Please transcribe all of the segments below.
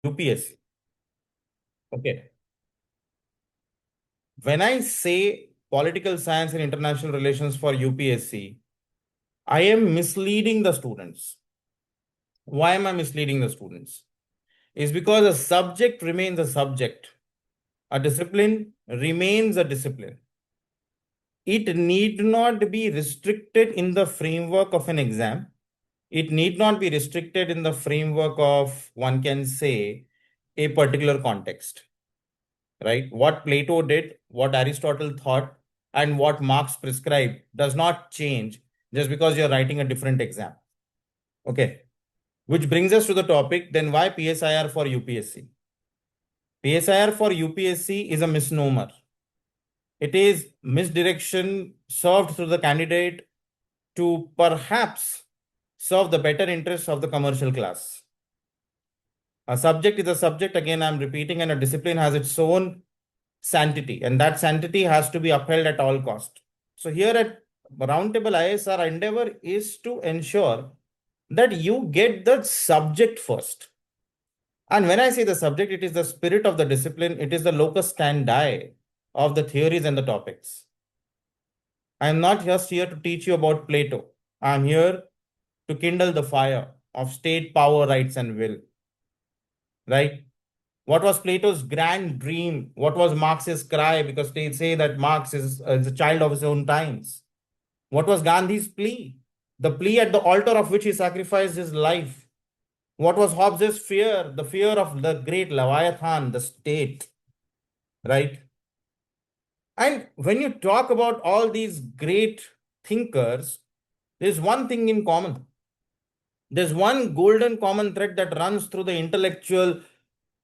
UPSC. Okay. When I say political science and international relations for UPSC, I am misleading the students. Why am I misleading the students? Is because a subject remains a subject. A discipline remains a discipline. It need not be restricted in the framework of an exam. It need not be restricted in the framework of, one can say, a particular context. Right? What Plato did, what Aristotle thought, and what Marx prescribed does not change just because you're writing a different exam. Okay. Which brings us to the topic, then why PSIR for UPSC? PSIR for UPSC is a misnomer. It is misdirection served through the candidate to perhaps serve the better interests of the commercial class. A subject is a subject, again, I'm repeating, and a discipline has its own sanctity, and that sanctity has to be upheld at all cost. So here at Roundtable IAS, our endeavor is to ensure that you get the subject first. And when I say the subject, it is the spirit of the discipline, it is the locus standi of the theories and the topics. I am not just here to teach you about Plato. I am here to kindle the fire of state power, rights, and will. Right? What was Plato's grand dream? What was Marx's cry? Because they say that Marx is a child of his own times. What was Gandhi's plea? The plea at the altar of which he sacrificed his life. What was Hobbes's fear? The fear of the great Leviathan, the state. Right? And when you talk about all these great thinkers, there's one thing in common. There's one golden common thread that runs through the intellectual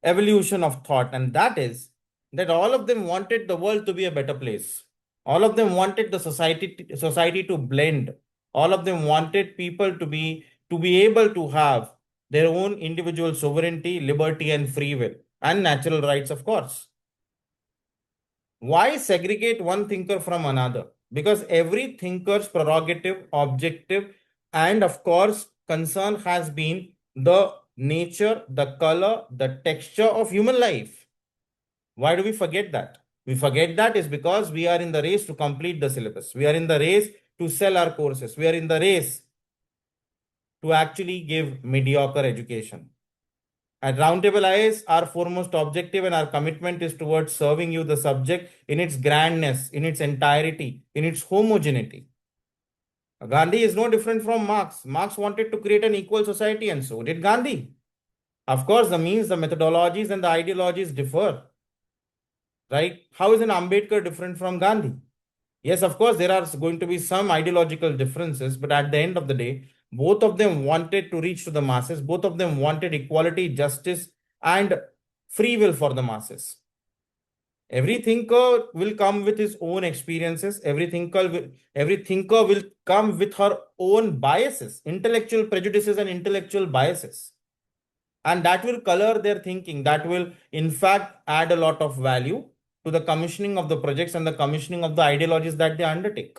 evolution of thought, and that is that all of them wanted the world to be a better place. All of them wanted the society to blend. All of them wanted people to be able to have their own individual sovereignty, liberty, and free will, and natural rights, of course. Why segregate one thinker from another? Because every thinker's prerogative, objective, and of course, concern has been the nature, the color, the texture of human life. Why do we forget that? We forget that is because we are in the race to complete the syllabus. We are in the race to sell our courses. We are in the race to actually give mediocre education. At Roundtable IAS, our foremost objective and our commitment is towards serving you the subject in its grandness, in its entirety, in its homogeneity. Gandhi is no different from Marx. Marx wanted to create an equal society, and so did Gandhi. Of course, the means, the methodologies, and the ideologies differ. Right? How is an Ambedkar different from Gandhi? Yes, of course, there are going to be some ideological differences, but at the end of the day, both of them wanted to reach to the masses. Both of them wanted equality, justice, and free will for the masses. Every thinker will come with his own experiences. Every thinker will come with her own biases, intellectual prejudices, and intellectual biases. And that will color their thinking. That will, in fact, add a lot of value to the commissioning of the projects and the commissioning of the ideologies that they undertake.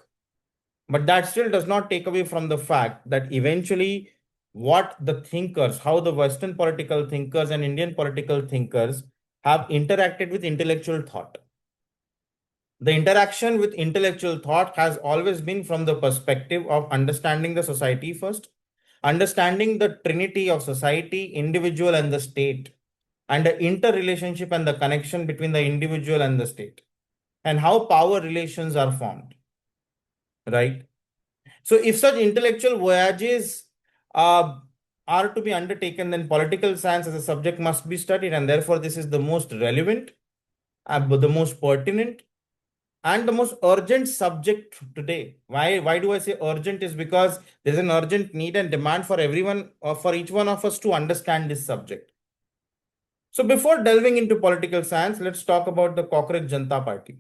But that still does not take away from the fact that eventually what the thinkers, how the Western political thinkers and Indian political thinkers have interacted with intellectual thought. The interaction with intellectual thought has always been from the perspective of understanding the society first, understanding the trinity of society, individual, and the state, and the interrelationship and the connection between the individual and the state, and how power relations are formed. Right? So, if such intellectual voyages are to be undertaken, then political science as a subject must be studied, and therefore, this is the most relevant, the most pertinent, and the most urgent subject today. Why do I say urgent? Is because there's an urgent need and demand for everyone, or for each one of us to understand this subject. So, before delving into political science, let's talk about the Cockroach Janata Party.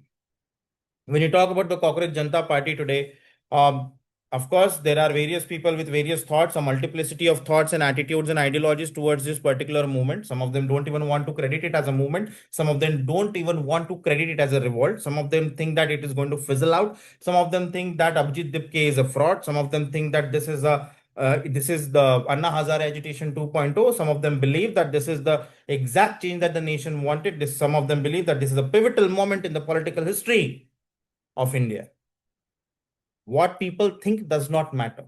When you talk about the Cockroach Janata Party today, um, of course, there are various people with various thoughts, a multiplicity of thoughts and attitudes and ideologies towards this particular movement. Some of them don't even want to credit it as a movement. Some of them don't even want to credit it as a revolt. Some of them think that it is going to fizzle out. Some of them think that Abhijit Dipke is a fraud. Some of them think that this is a This is the Anna Hazare agitation 2.0. Some of them believe that this is the exact change that the nation wanted. Some of them believe that this is a pivotal moment in the political history of India. What people think does not matter.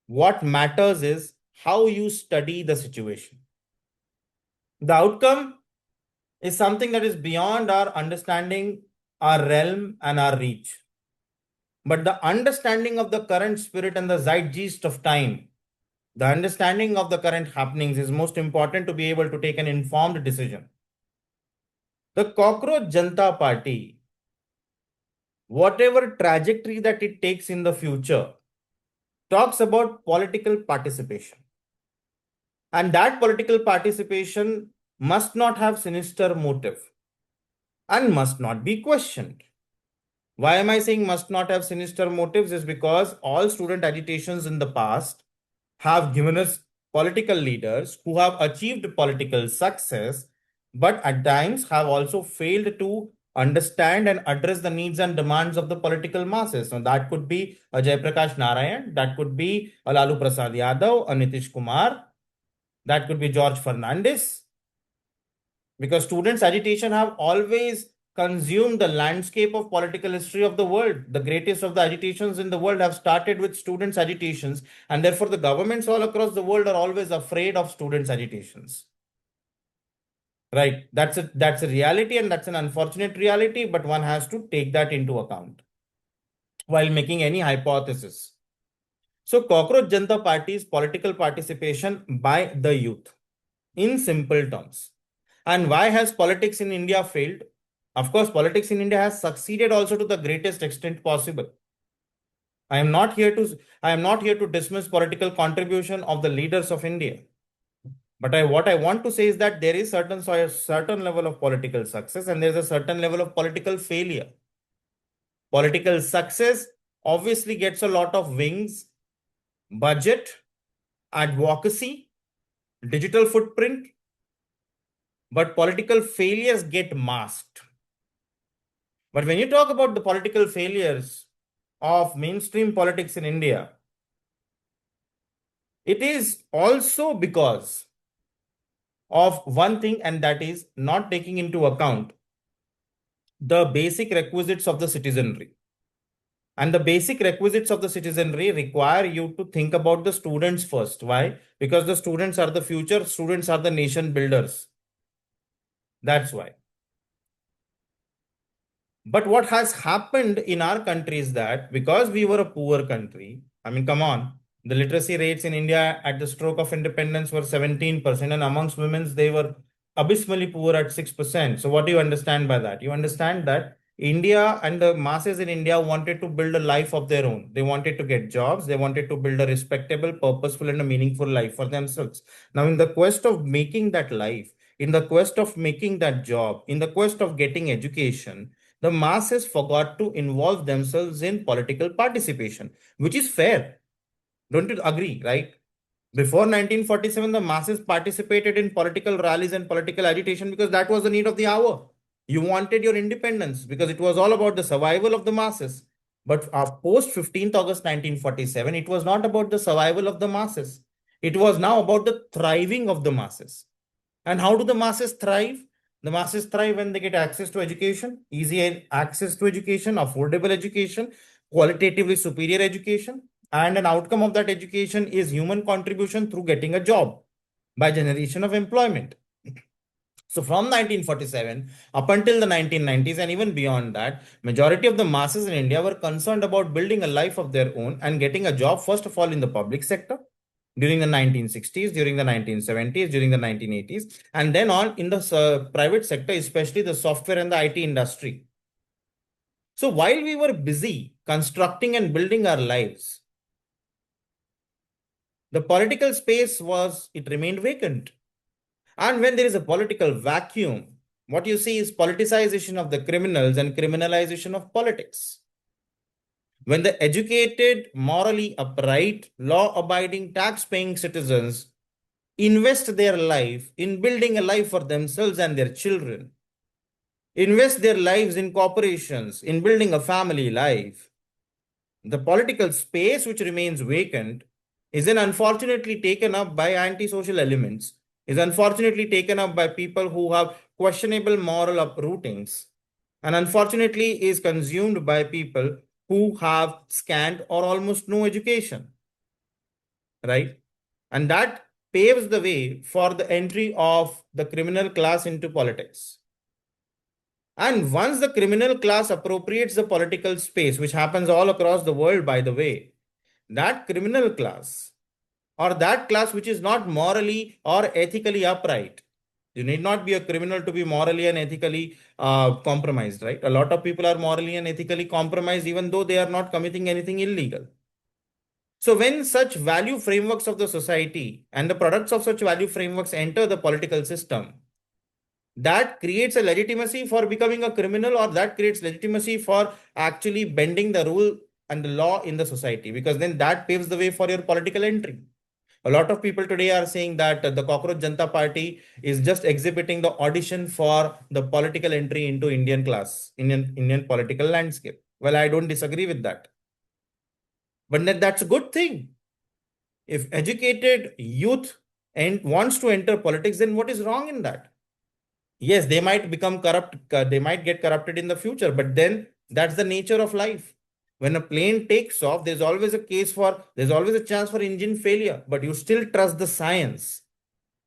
What matters is how you study the situation. The outcome is something that is beyond our understanding, our realm, and our reach. But the understanding of the current spirit and the zeitgeist of time, the understanding of the current happenings is most important to be able to take an informed decision. The Cockroach Janta Party, whatever trajectory that it takes in the future, talks about political participation. And that political participation must not have sinister motive and must not be questioned. Why am I saying must not have sinister motives? Is because all student agitations in the past have given us political leaders who have achieved political success, but at times have also failed to understand and address the needs and demands of the political masses. So that could be a Jayaprakash Narayan, that could be a Lalu Prasad Yadav, a Nitish Kumar, that could be George Fernandez, because students' agitation have always consumed the landscape of political history of the world. The greatest of the agitations in the world have started with students' agitations, and therefore the governments all across the world are always afraid of students' agitations. Right? That's a reality, and that's an unfortunate reality, but one has to take that into account while making any hypothesis. So, Cockroach Janta Party's political participation by the youth, in simple terms. And why has politics in India failed? Of course, politics in India has succeeded also to the greatest extent possible. I am not here to dismiss political contribution of the leaders of India. But what I want to say is that there is certain level of political success and there's a certain level of political failure. Political success obviously gets a lot of wings, budget, advocacy, digital footprint, but political failures get masked. But when you talk about the political failures of mainstream politics in India, it is also because of one thing, and that is not taking into account the basic requisites of the citizenry. And the basic requisites of the citizenry require you to think about the students first. Why? Because the students are the future, students are the nation builders. That's why. But what has happened in our country is that because we were a poor country, I mean, come on, the literacy rates in India at the stroke of independence were 17%, and amongst women, they were abysmally poor at 6%. So, what do you understand by that? You understand that India and the masses in India wanted to build a life of their own. They wanted to get jobs, they wanted to build a respectable, purposeful, and a meaningful life for themselves. Now, in the quest of making that life, in the quest of making that job, in the quest of getting education, the masses forgot to involve themselves in political participation, which is fair. Don't you agree, right? Before 1947, the masses participated in political rallies and political agitation because that was the need of the hour. You wanted your independence because it was all about the survival of the masses. But post 15th August 1947, it was not about the survival of the masses. It was now about the thriving of the masses. And how do the masses thrive? The masses thrive when they get access to education, easy access to education, affordable education, qualitatively superior education. And an outcome of that education is human contribution through getting a job by generation of employment. So from 1947 up until the 1990s and even beyond that, majority of the masses in India were concerned about building a life of their own and getting a job, first of all, in the public sector during the 1960s, during the 1970s, during the 1980s, and then on in the private sector, especially the software and the IT industry. So while we were busy constructing and building our lives, the political space it remained vacant. And when there is a political vacuum, what you see is politicization of the criminals and criminalization of politics. When the educated, morally upright, law abiding, tax paying citizens invest their life in building a life for themselves and their children, invest their lives in corporations, in building a family life, the political space which remains vacant is then unfortunately taken up by antisocial elements, is unfortunately taken up by people who have questionable moral uprootings, and unfortunately is consumed by people who have scant or almost no education, right? And that paves the way for the entry of the criminal class into politics. And once the criminal class appropriates the political space, which happens all across the world, by the way, that criminal class or that class which is not morally or ethically upright. You need not be a criminal to be morally and ethically compromised, right? A lot of people are morally and ethically compromised even though they are not committing anything illegal. So, when such value frameworks of the society and the products of such value frameworks enter the political system, that creates a legitimacy for becoming a criminal, or that creates legitimacy for actually bending the rule and the law in the society, because then that paves the way for your political entry. A lot of people today are saying that the Cockroach Janta Party is just exhibiting the audition for the political entry into Indian political landscape. Well, I don't disagree with that. But that's a good thing. If educated youth and wants to enter politics, then what is wrong in that? Yes, they might become corrupt, they might get corrupted in the future, but then that's the nature of life. When a plane takes off, there's always a chance for engine failure, but you still trust the science.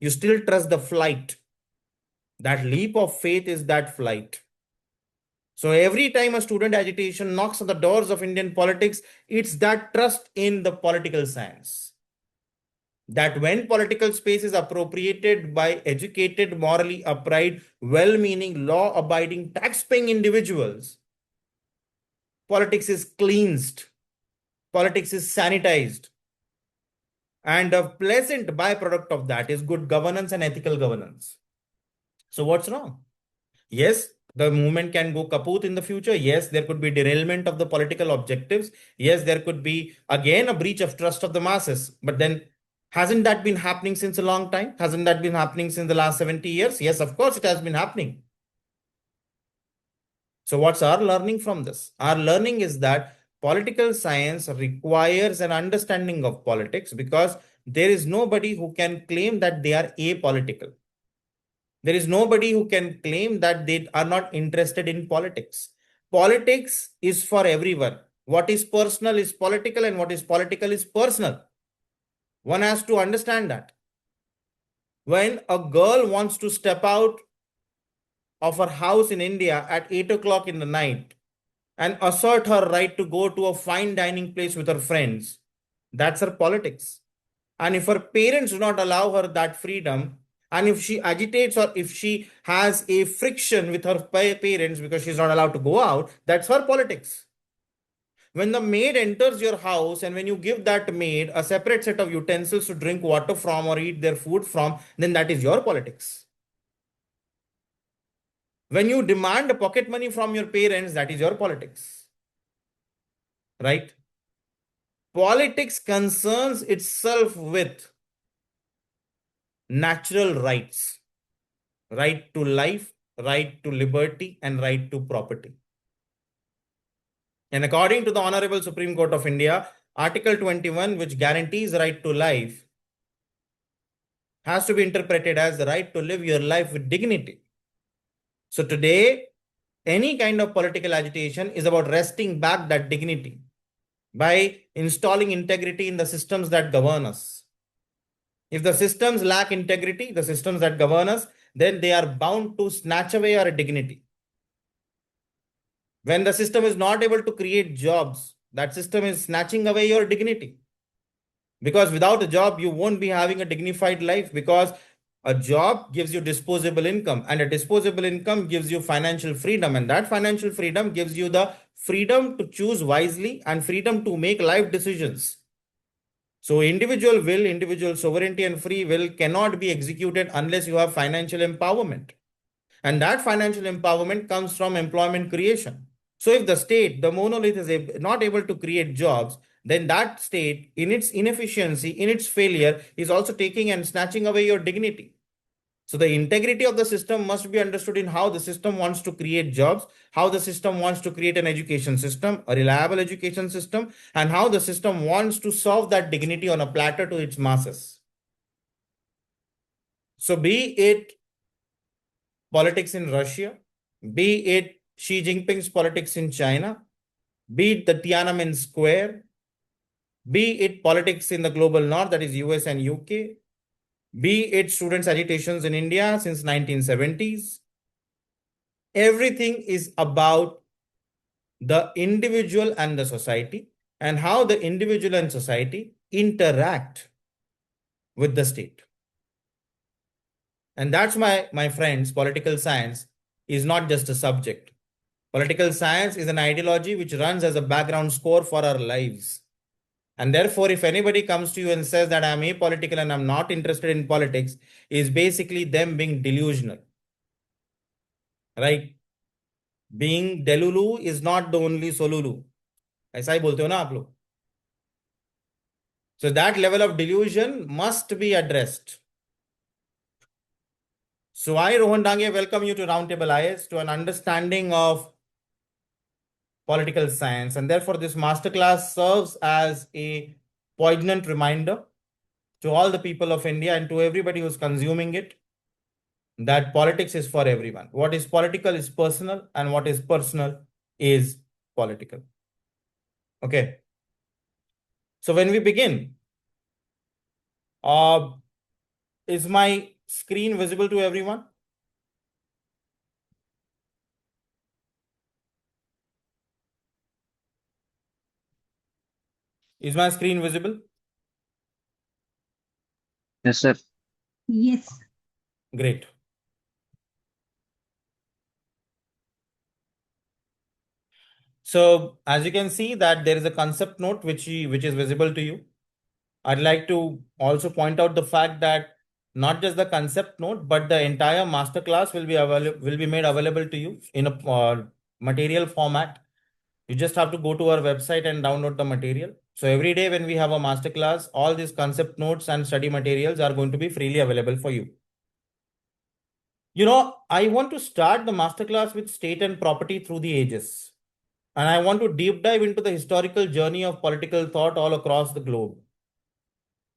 You still trust the flight. That leap of faith is that flight. So every time a student agitation knocks on the doors of Indian politics, it's that trust in the political science. That when political space is appropriated by educated, morally upright, well-meaning, law-abiding, tax-paying individuals, politics is cleansed, politics is sanitized, and a pleasant byproduct of that is good governance and ethical governance. So what's wrong? Yes, the movement can go kaput in the future. Yes, there could be derailment of the political objectives. Yes, there could be again a breach of trust of the masses. But then hasn't that been happening since a long time? Hasn't that been happening since the last 70 years? Yes, of course it has been happening. So what's our learning from this? Our learning is that political science requires an understanding of politics, because there is nobody who can claim that they are apolitical. There is nobody who can claim that they are not interested in politics. Politics is for everyone. What is personal is political, and what is political is personal. One has to understand that. When a girl wants to step out of her house in India at 8 o'clock in the night and assert her right to go to a fine dining place with her friends, that's her politics. And if her parents do not allow her that freedom, and if she agitates or if she has a friction with her parents because she's not allowed to go out, that's her politics. When the maid enters your house and when you give that maid a separate set of utensils to drink water from or eat their food from, then that is your politics. When you demand pocket money from your parents, that is your politics. Right? Politics concerns itself with natural rights, right to life, right to liberty, and right to property. And according to the Honorable Supreme Court of India, Article 21, which guarantees right to life, has to be interpreted as the right to live your life with dignity. So today, any kind of political agitation is about wresting back that dignity by installing integrity in the systems that govern us. If the systems lack integrity, the systems that govern us, then they are bound to snatch away our dignity. When the system is not able to create jobs, that system is snatching away your dignity. Because without a job, you won't be having a dignified life, because a job gives you disposable income, and a disposable income gives you financial freedom, and that financial freedom gives you the freedom to choose wisely and freedom to make life decisions. So individual will, individual sovereignty and free will cannot be executed unless you have financial empowerment. And that financial empowerment comes from employment creation. So if the state, the monolith, is not able to create jobs, then that state, in its inefficiency, in its failure, is also taking and snatching away your dignity. So the integrity of the system must be understood in how the system wants to create jobs, how the system wants to create an education system, a reliable education system, and how the system wants to serve that dignity on a platter to its masses. So be it politics in Russia, be it Xi Jinping's politics in China, be it the Tiananmen Square, be it politics in the global north, that is US and UK, be it students' agitations in India since 1970s, everything is about the individual and the society and how the individual and society interact with the state. And that's my friends, political science is not just a subject. Political science is an ideology which runs as a background score for our lives. And therefore, if anybody comes to you and says that I'm apolitical and I'm not interested in politics, is basically them being delusional. Right? Being delulu is not the only solulu. ऐसा ही बोलते हो ना आप लोग. So that level of delusion must be addressed. So I, Rohan Dange, welcome you to Roundtable IAS to an understanding of political science. And therefore, this masterclass serves as a poignant reminder to all the people of India and to everybody who's consuming it that politics is for everyone. What is political is personal, and what is personal is political. Okay. So when we begin, is my screen visible to everyone? Is my screen visible? Yes, sir. Yes. Great. So as you can see that there is a concept note which is visible to you. I'd like to also point out the fact that not just the concept note, but the entire masterclass will be made available to you in a material format. You just have to go to our website and download the material. So every day when we have a masterclass, all these concept notes and study materials are going to be freely available for you. You know, I want to start the masterclass with state and property through the ages. And I want to deep dive into the historical journey of political thought all across the globe.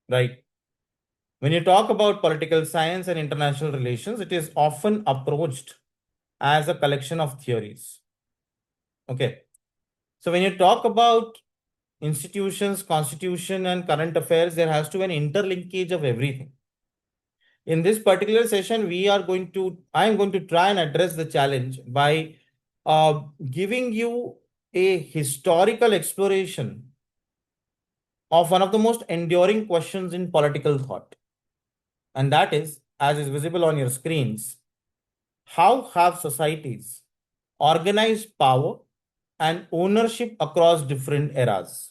Right? When you talk about political science and international relations, it is often approached as a collection of theories. Okay. So when you talk about institutions, constitution, and current affairs, there has to be an interlinkage of everything. In this particular session, I am going to try and address the challenge by giving you a historical exploration of one of the most enduring questions in political thought. And that is, as is visible on your screens, how have societies organized power and ownership across different eras?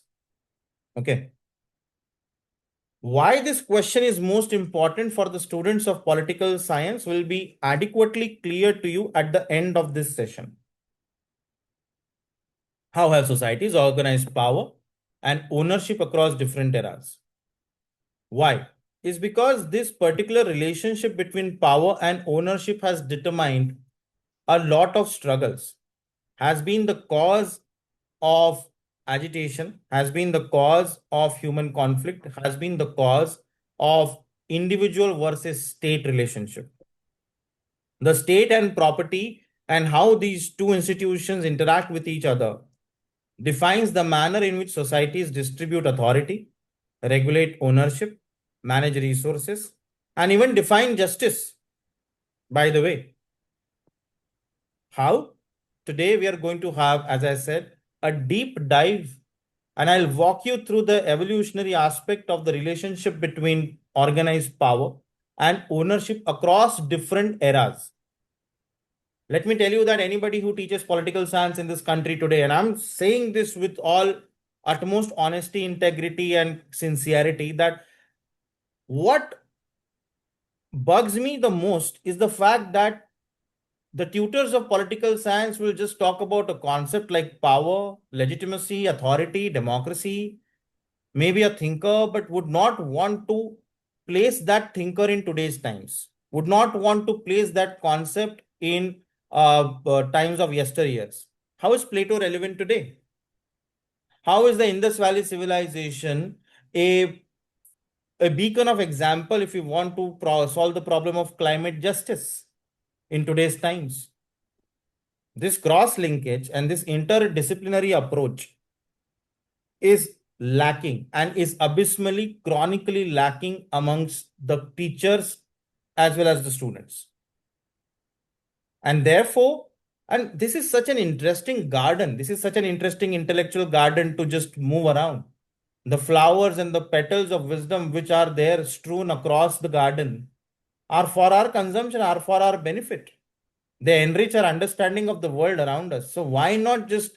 Okay. Why this question is most important for the students of political science will be adequately clear to you at the end of this session. How have societies organized power and ownership across different eras? Why? Is because this particular relationship between power and ownership has determined a lot of struggles, has been the cause of agitation, has been the cause of human conflict, has been the cause of individual versus state relationship. The state and property and how these two institutions interact with each other defines the manner in which societies distribute authority, regulate ownership, manage resources, and even define justice. By the way, how? Today we are going to have, as I said, a deep dive, and I'll walk you through the evolutionary aspect of the relationship between organized power and ownership across different eras. Let me tell you that anybody who teaches political science in this country today, and I'm saying this with all utmost honesty, integrity, and sincerity, that what bugs me the most is the fact that the tutors of political science will just talk about a concept like power, legitimacy, authority, democracy, maybe a thinker, but would not want to place that thinker in today's times. would not want to place that concept in times of yesteryears. How is Plato relevant today? How is the Indus Valley civilization a, a beacon of example if you want to solve the problem of climate justice in today's times? This cross linkage and this interdisciplinary approach is lacking and is abysmally, chronically lacking amongst the teachers as well as the students. And therefore, and this is such an interesting garden. This is such an interesting intellectual garden to just move around. The flowers and the petals of wisdom which are there strewn across the garden are for our consumption, are for our benefit. They enrich our understanding of the world around us. So why not just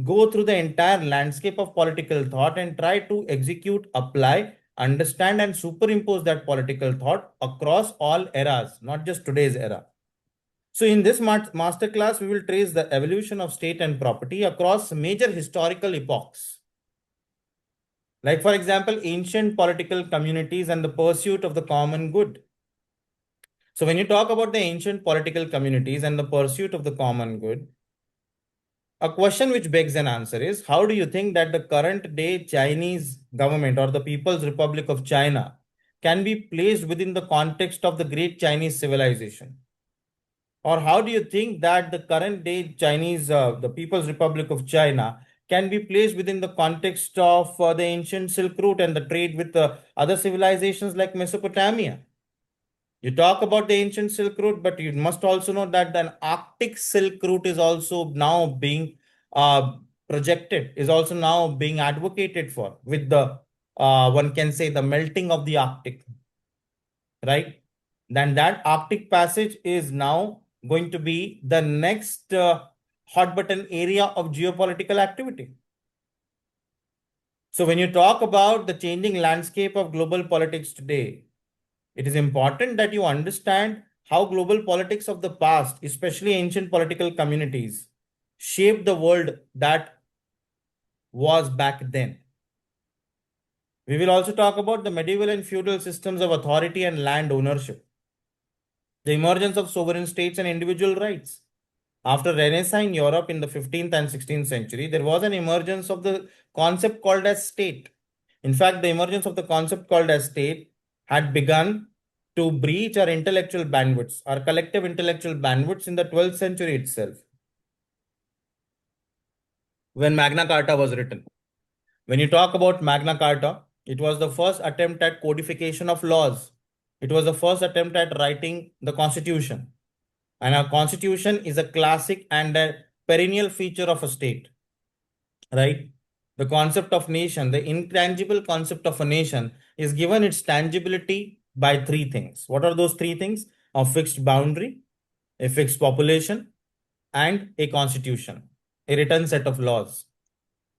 go through the entire landscape of political thought and try to execute, apply, understand, and superimpose that political thought across all eras, not just today's era. So in this masterclass, we will trace the evolution of state and property across major historical epochs. Like, for example, ancient political communities and the pursuit of the common good. So when you talk about the ancient political communities and the pursuit of the common good, a question which begs an answer is, how do you think that the current day Chinese government or the People's Republic of China can be placed within the context of the great Chinese civilization? Or how do you think that the current day Chinese, the People's Republic of China, can be placed within the context of the ancient Silk Route and the trade with other civilizations like Mesopotamia? You talk about the ancient Silk Route, but you must also know that the Arctic Silk Route is also now being projected, is also now being advocated for with the, one can say, the melting of the Arctic, right? Then that Arctic passage is now going to be the next hot button area of geopolitical activity. So when you talk about the changing landscape of global politics today, it is important that you understand how global politics of the past, especially ancient political communities, shaped the world that was back then. We will also talk about the medieval and feudal systems of authority and land ownership, the emergence of sovereign states and individual rights. After Renaissance in Europe in the 15th and 16th century, there was an emergence of the concept called as state. In fact, the emergence of the concept called as state had begun to breach our intellectual bandwidths, our collective intellectual bandwidths in the 12th century itself, when Magna Carta was written. When you talk about Magna Carta, it was the first attempt at codification of laws. It was the first attempt at writing the constitution. And a constitution is a classic and a perennial feature of a state, right? The concept of nation, the intangible concept of a nation, is given its tangibility by three things. What are those three things? A fixed boundary, a fixed population, and a constitution, a written set of laws.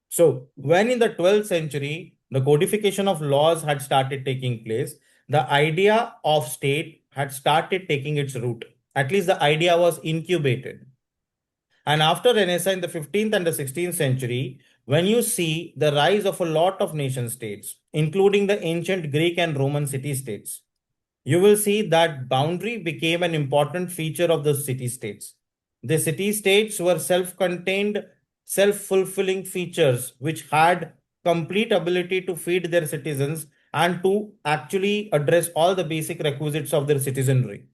So when in the 12th century, the codification of laws had started taking place, the idea of state had started taking its root. At least the idea was incubated. And after Renaissance in the 15th and the 16th century, when you see the rise of a lot of nation states, including the ancient Greek and Roman city states, you will see that boundary became an important feature of the city states. The city states were self-contained, self-fulfilling features which had complete ability to feed their citizens and to actually address all the basic requisites of their citizenry.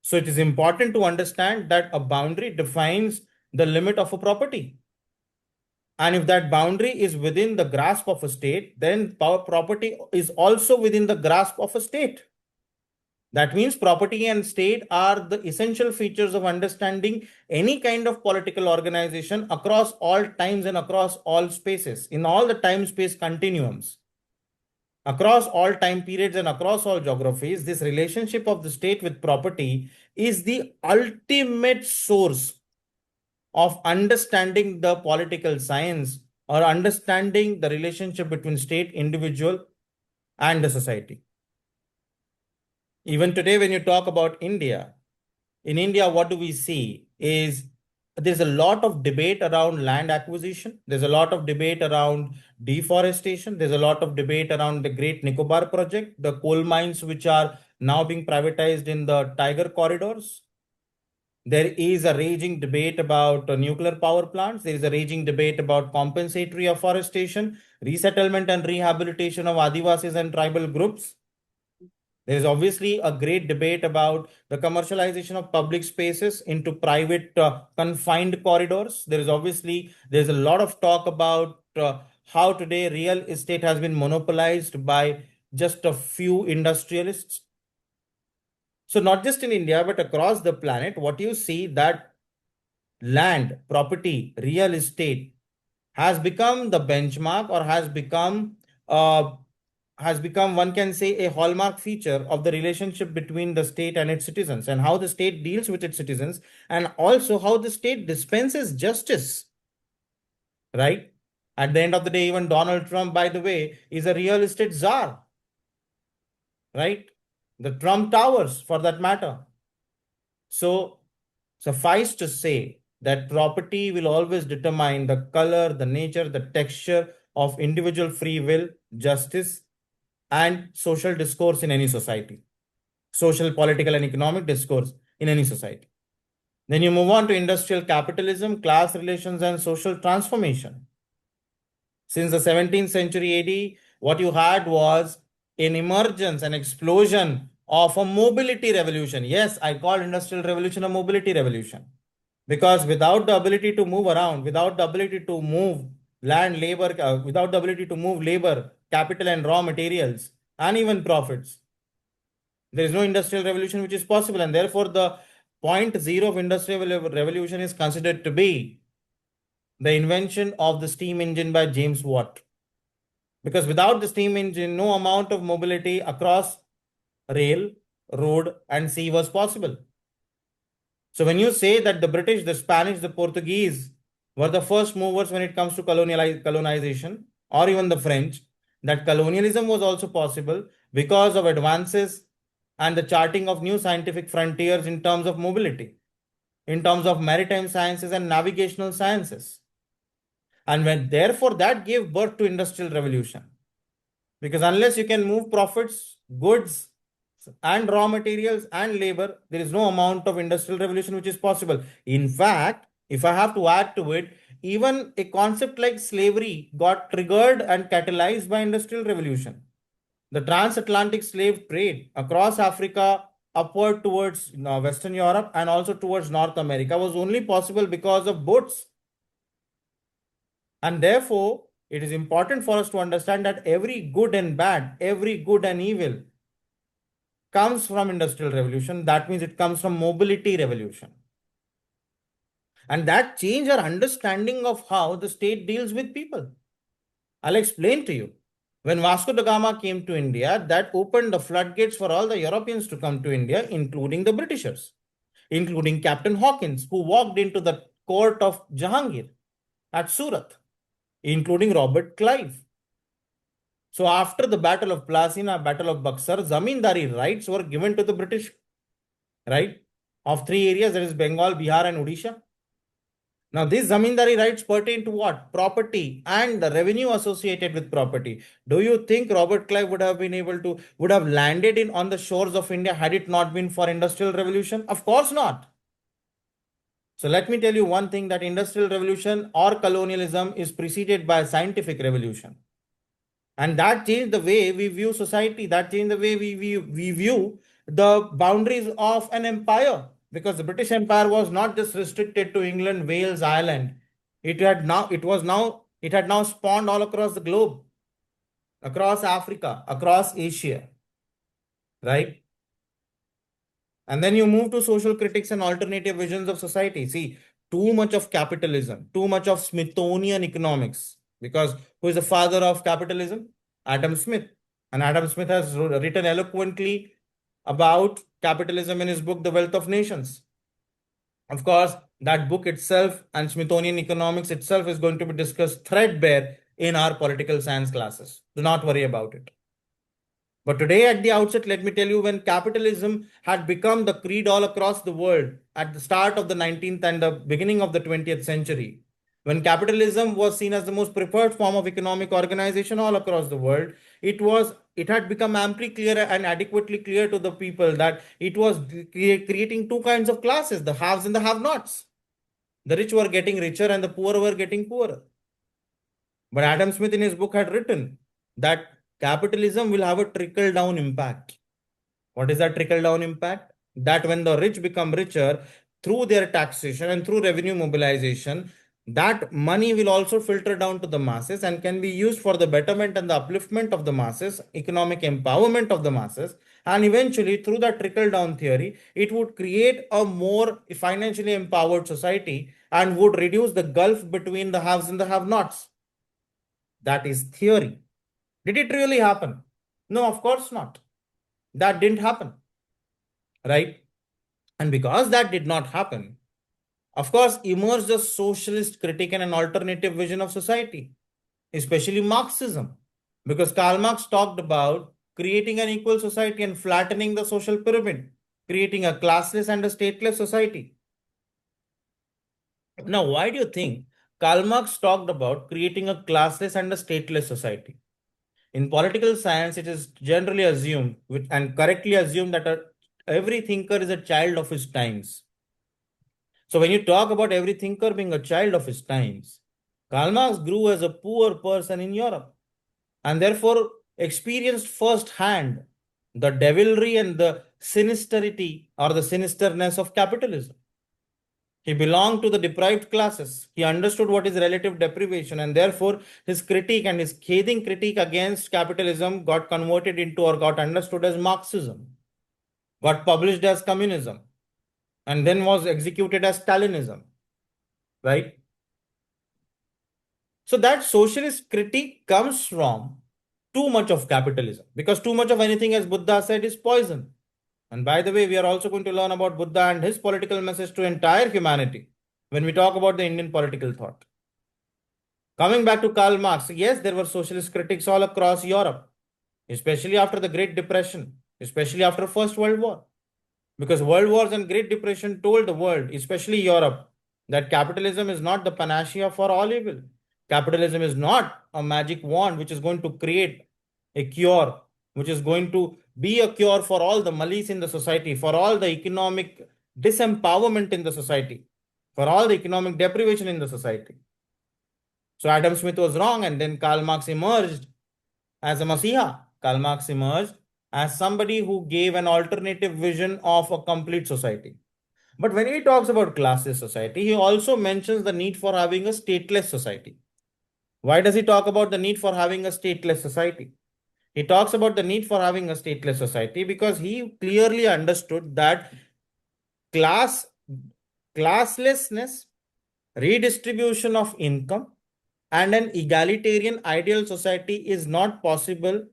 So it is important to understand that a boundary defines the limit of a property. And if that boundary is within the grasp of a state, then property is also within the grasp of a state. That means property and state are the essential features of understanding any kind of political organization across all times and across all spaces, in all the time-space continuums. Across all time periods and across all geographies, this relationship of the state with property is the ultimate source of understanding the political science or understanding the relationship between state, individual, and the society. Even today, when you talk about India, in India, what do we see is there's a lot of debate around land acquisition. There's a lot of debate around deforestation. There's a lot of debate around the Great Nicobar project, the coal mines which are now being privatized in the tiger corridors. There is a raging debate about nuclear power plants. There is a raging debate about compensatory afforestation, resettlement and rehabilitation of Adivasis and tribal groups. There is obviously a great debate about the commercialization of public spaces into private confined corridors. There's a lot of talk about how today real estate has been monopolized by just a few industrialists. So not just in India, but across the planet, what you see that land, property, real estate has become the benchmark or uh, has become, one can say, a hallmark feature of the relationship between the state and its citizens, and how the state deals with its citizens, and also how the state dispenses justice, right? At the end of the day, even Donald Trump, by the way, is a real estate czar, right? The Trump Towers, for that matter. So, suffice to say that property will always determine the color, the nature, the texture of individual free will, justice, and social discourse in any society. Social, political, and economic discourse in any society. Then you move on to industrial capitalism, class relations, and social transformation. Since the 17th century AD, what you had was an emergence, an explosion of a mobility revolution. Yes, I call industrial revolution a mobility revolution. Because without the ability to move around, without the ability to move land, labor, without the ability to move labor, capital, and raw materials, and even profits, there is no industrial revolution which is possible. And therefore, the point zero of industrial revolution is considered to be the invention of the steam engine by James Watt. Because without the steam engine, no amount of mobility across rail, road, and sea was possible. So when you say that the British, the Spanish, the Portuguese were the first movers when it comes to colonization, or even the French, that colonialism was also possible because of advances and the charting of new scientific frontiers in terms of mobility, in terms of maritime sciences and navigational sciences. And when therefore that gave birth to industrial revolution. Because unless you can move profits, goods, and raw materials and labor, there is no amount of industrial revolution which is possible. In fact, if I have to add to it, even a concept like slavery got triggered and catalyzed by industrial revolution. The transatlantic slave trade across Africa upward towards Western Europe and also towards North America was only possible because of boats. And therefore, it is important for us to understand that every good and bad, every good and evil comes from industrial revolution. That means it comes from mobility revolution. And that changed our understanding of how the state deals with people. I'll explain to you. When Vasco da Gama came to India, that opened the floodgates for all the Europeans to come to India, including the Britishers, including Captain Hawkins, who walked into the court of Jahangir at Surat, including Robert Clive. So after the Battle of Plassina, Battle of Buxar, zamindari rights were given to the British, right? Of three areas, that is Bengal, Bihar, and Odisha. Now, these zamindari rights pertain to what? Property and the revenue associated with property. Do you think Robert Clive would have landed on the shores of India had it not been for industrial revolution? Of course not. So let me tell you one thing, that industrial revolution or colonialism is preceded by a scientific revolution. And that changed the way we view society. That changed the way we view the boundaries of an empire. Because the British Empire was not just restricted to England, Wales, Ireland. It had now spawned all across the globe, across Africa, across Asia, right? And then you move to social critics and alternative visions of society. See, too much of capitalism, too much of Smithsonian economics. Because who is the father of capitalism? Adam Smith. And Adam Smith has written eloquently about capitalism in his book, The Wealth of Nations. Of course, that book itself and Smithsonian economics itself is going to be discussed threadbare in our political science classes. Do not worry about it. But today, at the outset, let me tell you, when capitalism had become the creed all across the world at the start of the 19th and the beginning of the 20th century, when capitalism was seen as the most preferred form of economic organization all across the world, it was it had become amply clear and adequately clear to the people that it was creating two kinds of classes, the haves and the have-nots. The rich were getting richer and the poor were getting poorer. But Adam Smith in his book had written that capitalism will have a trickle down impact. What is that trickle down impact? That when the rich become richer through their taxation and through revenue mobilization, that money will also filter down to the masses and can be used for the betterment and the upliftment of the masses, economic empowerment of the masses. And eventually, through that trickle down theory, it would create a more financially empowered society and would reduce the gulf between the haves and the have nots. That is theory. Did it really happen? No, of course not. That didn't happen, right? And because that did not happen, of course, emerged a socialist critique and an alternative vision of society, especially Marxism. Because Karl Marx talked about creating an equal society and flattening the social pyramid, creating a classless and a stateless society. Now, why do you think Karl Marx talked about creating a classless and a stateless society? In political science, it is generally assumed and correctly assumed that every thinker is a child of his times. So when you talk about every thinker being a child of his times, Karl Marx grew as a poor person in Europe and therefore experienced firsthand the devilry and the sinisterity or the sinisterness of capitalism. He belonged to the deprived classes. He understood what is relative deprivation, and therefore his critique and his scathing critique against capitalism got converted into or got understood as Marxism, got published as communism, and then was executed as Stalinism, right? So that socialist critique comes from too much of capitalism, because too much of anything, as Buddha said, is poison. And by the way, we are also going to learn about Buddha and his political message to entire humanity when we talk about the Indian political thought. Coming back to Karl Marx, yes, there were socialist critics all across Europe, especially after the Great Depression, especially after First World War. Because World Wars and Great Depression told the world, especially Europe, that capitalism is not the panacea for all evil. Capitalism is not a magic wand which is going to create a cure, which is going to be a cure for all the malice in the society, for all the economic disempowerment in the society, for all the economic deprivation in the society. So Adam Smith was wrong, and then Karl Marx emerged as a messiah. Karl Marx emerged as somebody who gave an alternative vision of a complete society. But when he talks about classless society, he also mentions the need for having a stateless society. Why does he talk about the need for having a stateless society? He talks about the need for having a stateless society because he clearly understood that class, classlessness, redistribution of income, and an egalitarian ideal society is not possible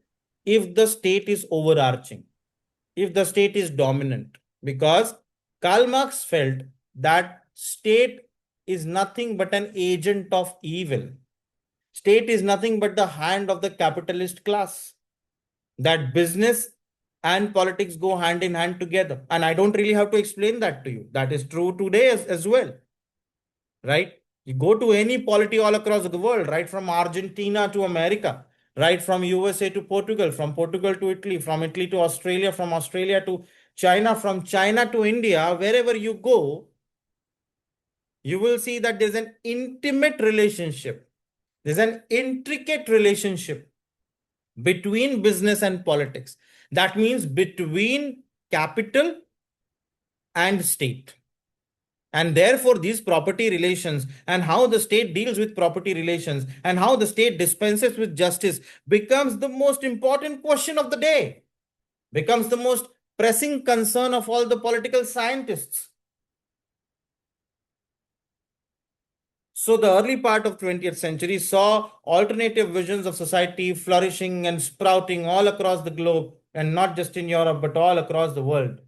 if the state is overarching, if the state is dominant. Because Karl Marx felt that state is nothing but an agent of evil. State is nothing but the hand of the capitalist class. That business and politics go hand in hand together. And I don't really have to explain that to you. That is true today as well, right? You go to any polity all across the world, right from Argentina to America, right from USA to Portugal, from Portugal to Italy, from Italy to Australia, from Australia to China, from China to India, wherever you go, you will see that there's an intimate relationship. There's an intricate relationship between business and politics. That means between capital and state. And therefore, these property relations and how the state deals with property relations and how the state dispenses with justice becomes the most important question of the day, becomes the most pressing concern of all the political scientists. So the early part of 20th century saw alternative visions of society flourishing and sprouting all across the globe, and not just in Europe, but all across the world.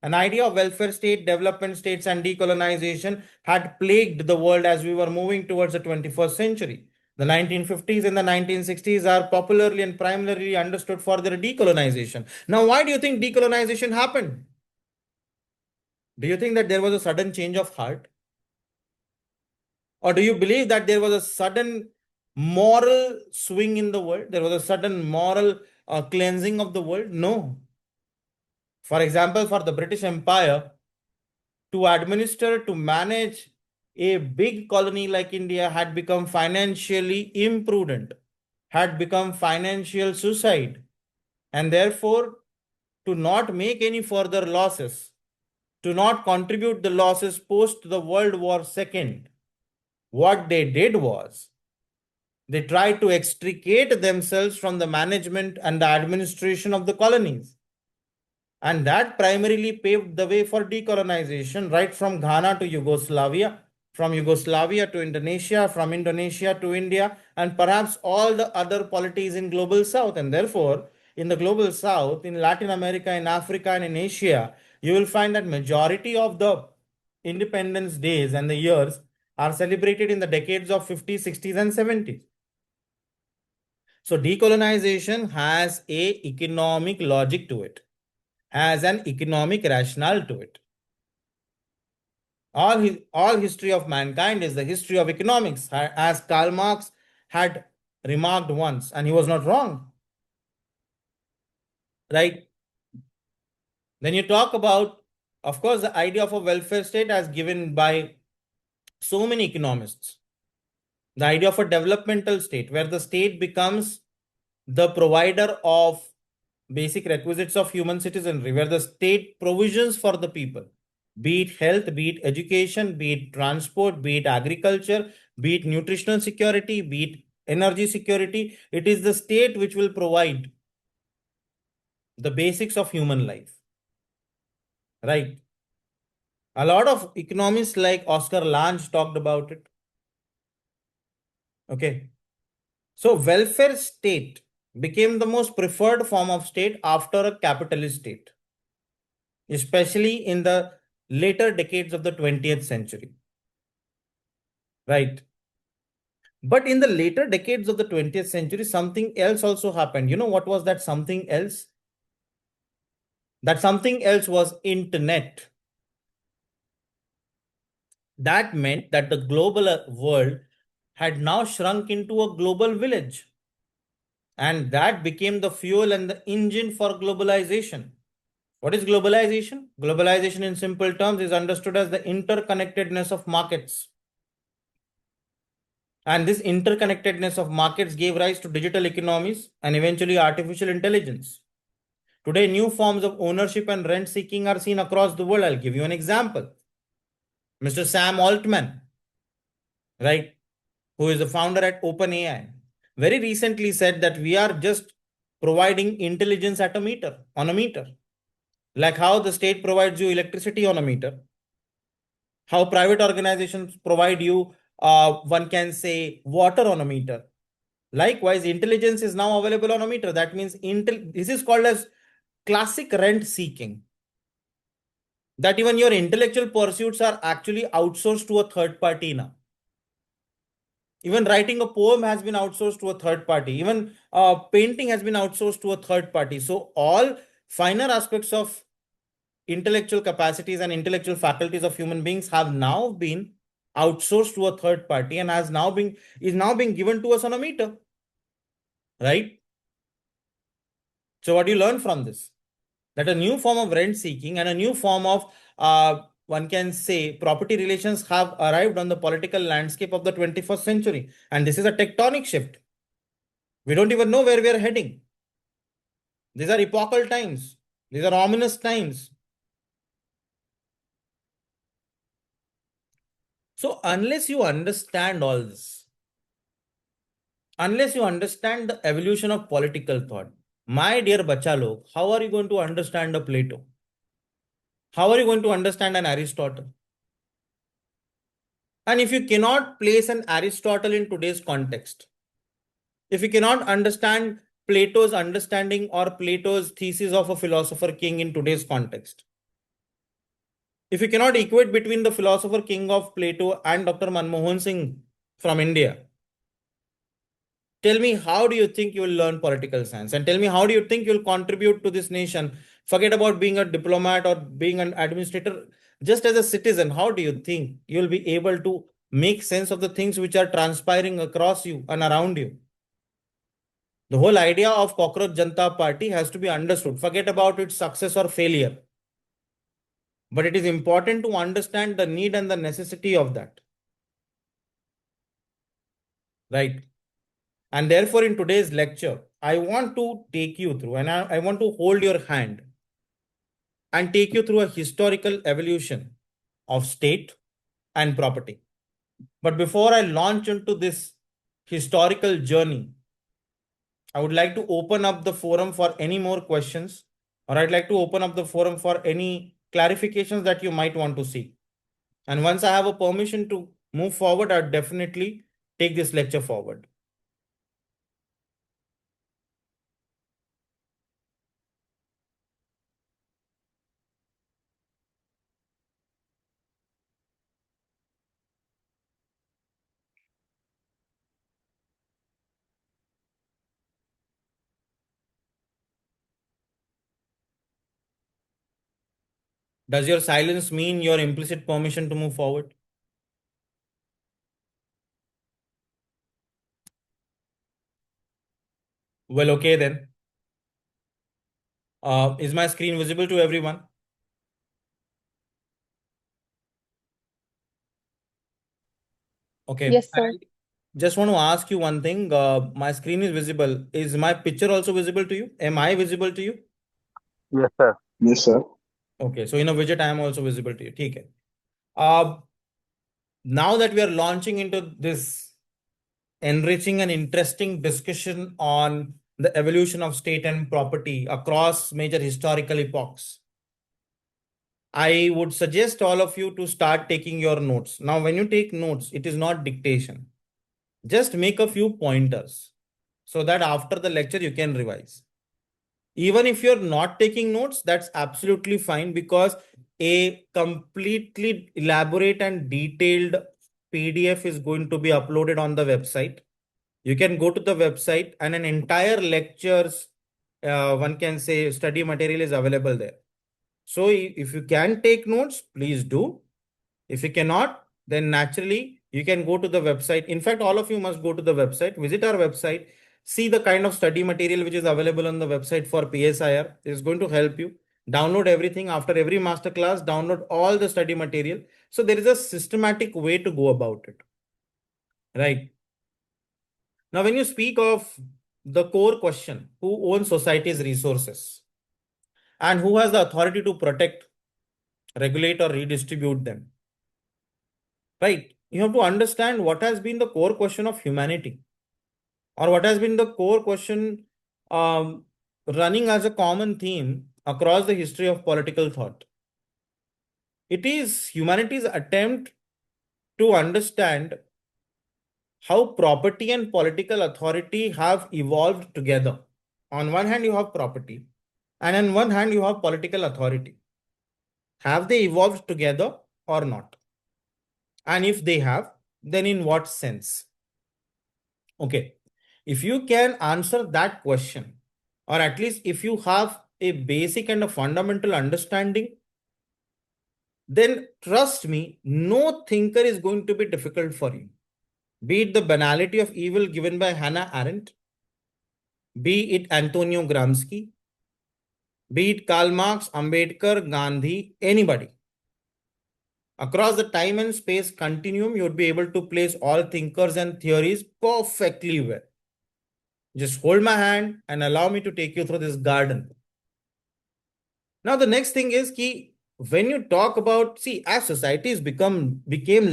An idea of welfare state, development states, and decolonization had plagued the world as we were moving towards the 21st century. The 1950s and the 1960s are popularly and primarily understood for their decolonization. Now, why do you think decolonization happened? Do you think that there was a sudden change of heart? Or do you believe that there was a sudden moral swing in the world? There was a sudden moral cleansing of the world? No. For example, for the British Empire, to administer, to manage a big colony like India had become financially imprudent, had become financial suicide, and therefore, to not make any further losses, to not contribute the losses post the World War II, what they did was they tried to extricate themselves from the management and the administration of the colonies. And that primarily paved the way for decolonization, right from Ghana to Yugoslavia, from Yugoslavia to Indonesia, from Indonesia to India, and perhaps all the other polities in global south. And therefore, in the global south, in Latin America, in Africa, and in Asia, you will find that majority of the independence days and the years are celebrated in the decades of 50s, 60s, and 70s. So decolonization has a economic logic to it, has an economic rationale to it. All history of mankind is the history of economics, as Karl Marx had remarked once, and he was not wrong. Right? Then you talk about, of course, the idea of a welfare state as given by so many economists. The idea of a developmental state, where the state becomes the provider of basic requisites of human citizenry, where the state provisions for the people, be it health, be it education, be it transport, be it agriculture, be it nutritional security, be it energy security. It is the state which will provide the basics of human life. Right? A lot of economists like Oscar Lange talked about it. Okay. So welfare state became the most preferred form of state after a capitalist state, especially in the later decades of the 20th century. Right. But in the later decades of the 20th century, something else also happened. You know what was that something else? That something else was internet. That meant that the global world had now shrunk into a global village. And that became the fuel and the engine for globalization. What is globalization? Globalization, in simple terms, is understood as the interconnectedness of markets. And this interconnectedness of markets gave rise to digital economies and eventually artificial intelligence. Today, new forms of ownership and rent seeking are seen across the world. I'll give you an example. Mr. Sam Altman, right, who is the founder at OpenAI, very recently said that we are just providing intelligence at a meter, on a meter. Like how the state provides you electricity on a meter, how private organizations provide you, one can say, water on a meter. Likewise, intelligence is now available on a meter. That means this is called as classic rent seeking. That even your intellectual pursuits are actually outsourced to a third party now. Even writing a poem has been outsourced to a third party. Even painting has been outsourced to a third party. So all finer aspects of intellectual capacities and intellectual faculties of human beings have now been outsourced to a third party and is now being given to us on a meter. Right? So what do you learn from this? That a new form of rent seeking and a new form of, one can say, property relations have arrived on the political landscape of the 21st century. And this is a tectonic shift. We don't even know where we are heading. These are epochal times. These are ominous times. So unless you understand all this, unless you understand the evolution of political thought, my dear bacha log, how are you going to understand a Plato? How are you going to understand an Aristotle? And if you cannot place an Aristotle in today's context, if you cannot understand Plato's understanding or Plato's thesis of a philosopher king in today's context, if you cannot equate between the philosopher king of Plato and Dr. Manmohan Singh from India, tell me how do you think you will learn political science? And tell me how do you think you'll contribute to this nation? Forget about being a diplomat or being an administrator. Just as a citizen, how do you think you'll be able to make sense of the things which are transpiring across you and around you? The whole idea of Cockroach Janata Party has to be understood. Forget about its success or failure. But it is important to understand the need and the necessity of that. Right. And therefore, in today's lecture, I want to take you through and I want to hold your hand and take you through a historical evolution of state and property. But before I launch into this historical journey, I would like to open up the forum for any more questions, or I'd like to open up the forum for any clarifications that you might want to see. And once I have a permission to move forward, I'd definitely take this lecture forward. Does your silence mean your implicit permission to move forward? Well, okay then. Is my screen visible to everyone? Okay. Yes, sir. And just want to ask you one thing. My screen is visible. Is my picture also visible to you? Am I visible to you? Yes, sir. Yes, sir. Okay. So in a widget, I am also visible to you. Okay. Uh, now that we are launching into this enriching and interesting discussion on the evolution of state and property across major historical epochs, I would suggest all of you to start taking your notes. Now, when you take notes, it is not dictation. Just make a few pointers so that after the lecture you can revise. Even if you're not taking notes, that's absolutely fine because a completely elaborate and detailed PDF is going to be uploaded on the website. You can go to the website and an entire lectures, one can say study material is available there. So if you can take notes, please do. If you cannot, then naturally you can go to the website. In fact, all of you must go to the website, visit our website, see the kind of study material which is available on the website for PSIR. It is going to help you. Download everything after every masterclass, download all the study material. So there is a systematic way to go about it. Right. Now, when you speak of the core question, who owns society's resources and who has the authority to protect, regulate, or redistribute them? Right. You have to understand what has been the core question of humanity or what has been the core question running as a common theme across the history of political thought. It is humanity's attempt to understand how property and political authority have evolved together. On one hand, you have property, and on one hand, you have political authority. Have they evolved together or not? And if they have, then in what sense? Okay. If you can answer that question, or at least if you have a basic and a fundamental understanding, then trust me, no thinker is going to be difficult for you. Be it the banality of evil given by Hannah Arendt, be it Antonio Gramsci, be it Karl Marx, Ambedkar, Gandhi, anybody. Across the time and space continuum, you would be able to place all thinkers and theories perfectly well. Just hold my hand and allow me to take you through this garden. Now, the next thing is ki, when you talk about, see, as societies became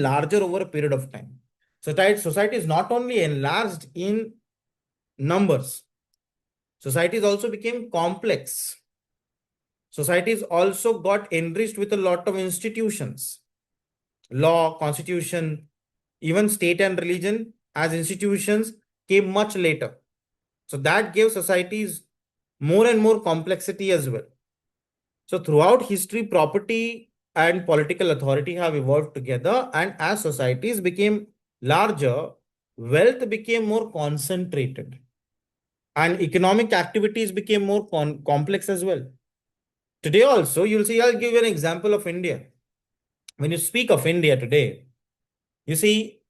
larger over a period of time, society is not only enlarged in numbers, societies also became complex. Societies also got enriched with a lot of institutions, law, constitution, even state and religion as institutions came much later. So that gave societies more and more complexity as well. So throughout history, property and political authority have evolved together, and as societies became larger, wealth became more concentrated, and economic activities became more complex as well. Today also, you'll see, I'll give you an example of India. When you speak of India today, you see,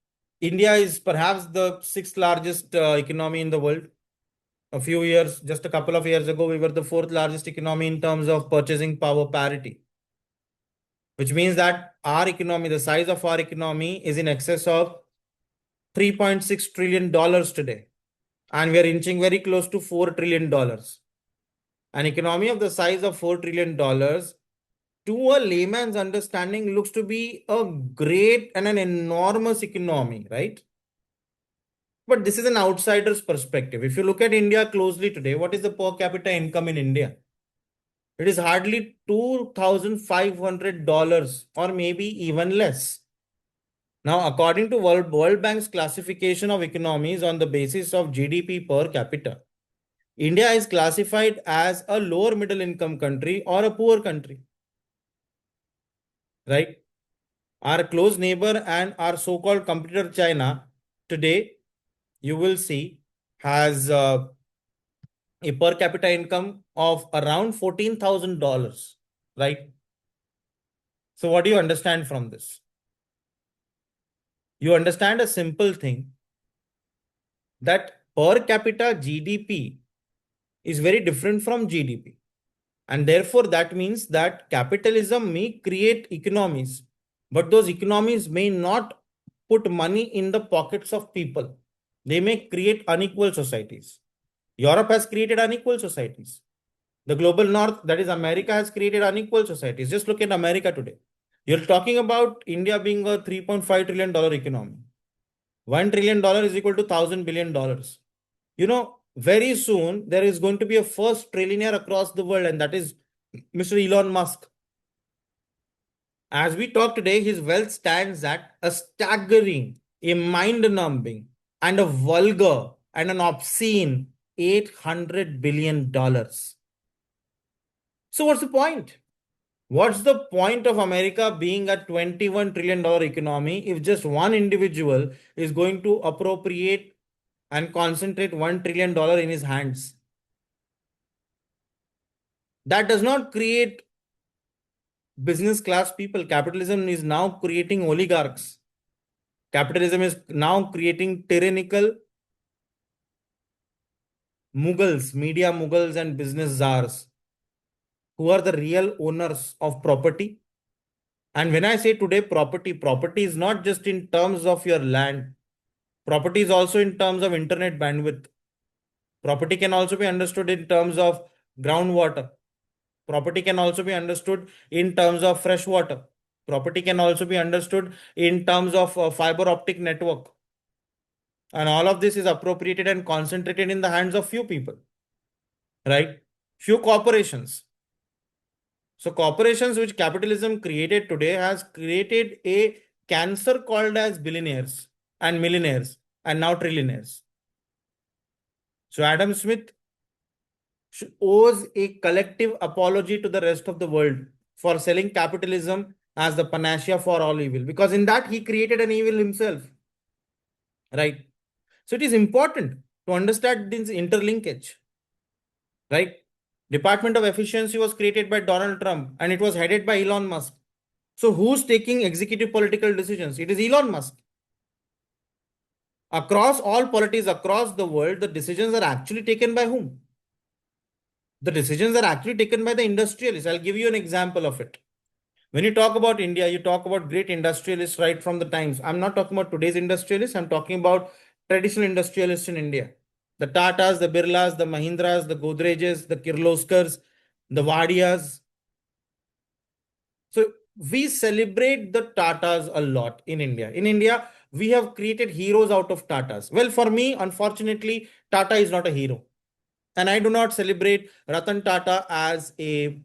India is perhaps the sixth largest economy in the world. A few years, just a couple of years ago, we were the fourth largest economy in terms of purchasing power parity, which means that our economy, the size of our economy is in excess of $3.6 trillion today. And we are inching very close to $4 trillion. An economy of the size of $4 trillion, to a layman's understanding, looks to be a great and an enormous economy, right? But this is an outsider's perspective. If you look at India closely today, what is the per capita income in India? It is hardly $2,500 or maybe even less. Now, according to World Bank's classification of economies on the basis of GDP per capita, India is classified as a lower middle income country or a poor country, right? Our close neighbor and our so-called competitor China today, you will see, has a per capita income of around $14,000, right? So what do you understand from this? You understand a simple thing, that per capita GDP is very different from GDP. And therefore, that means that capitalism may create economies, but those economies may not put money in the pockets of people. They may create unequal societies. Europe has created unequal societies. The global north, that is America, has created unequal societies. Just look at America today. You're talking about India being a $3.5 trillion economy. $1 trillion is equal to $1,000 billion. Very soon there is going to be a first trillionaire across the world, and that is Mr. Elon Musk. As we talk today, his wealth stands at a staggering, a mind-numbing, and a vulgar and an obscene $800 billion. So what's the point? What's the point of America being a $21 trillion economy if just one individual is going to appropriate and concentrate $1 trillion in his hands? That does not create business class people. Capitalism is now creating oligarchs. Capitalism is now creating tyrannical Mughals, media Mughals, and business czars who are the real owners of property. And when I say today property is not just in terms of your land. Property is also in terms of internet bandwidth. Property can also be understood in terms of groundwater. Property can also be understood in terms of fresh water. Property can also be understood in terms of fiber optic network. And all of this is appropriated and concentrated in the hands of few people, right? Few corporations. So corporations which capitalism created today has created a cancer called as billionaires and millionaires and now trillionaires. So Adam Smith owes a collective apology to the rest of the world for selling capitalism as the panacea for all evil, because in that he created an evil himself, right? So it is important to understand this interlinkage, right? Department of Efficiency was created by Donald Trump and it was headed by Elon Musk. So who's taking executive political decisions? It is Elon Musk. Across all polities across the world, the decisions are actually taken by whom? The decisions are actually taken by the industrialists. I'll give you an example of it. When you talk about India, you talk about great industrialists right from the times. I'm not talking about today's industrialists. I'm talking about traditional industrialists in India. The Tatas, the Birlas, the Mahindras, the Godrejes, the Kirloskars, the Vadias. So we celebrate the Tatas a lot in India. In India, we have created heroes out of Tatas. Well, for me, unfortunately, Tata is not a hero. And I do not celebrate Ratan Tata as a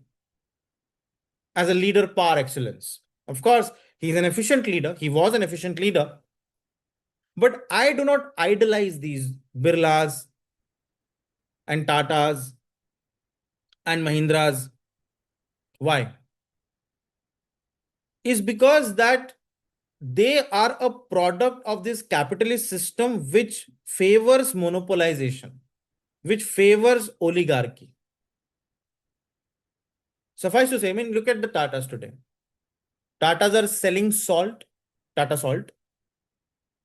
leader par excellence. Of course, he's an efficient leader. He was an efficient leader. But I do not idolize these Birlas and Tatas and Mahindras. Why? Is because that they are a product of this capitalist system which favors monopolization, which favors oligarchy. Suffice to say, I mean, look at the Tatas today. Tatas are selling salt, Tata salt.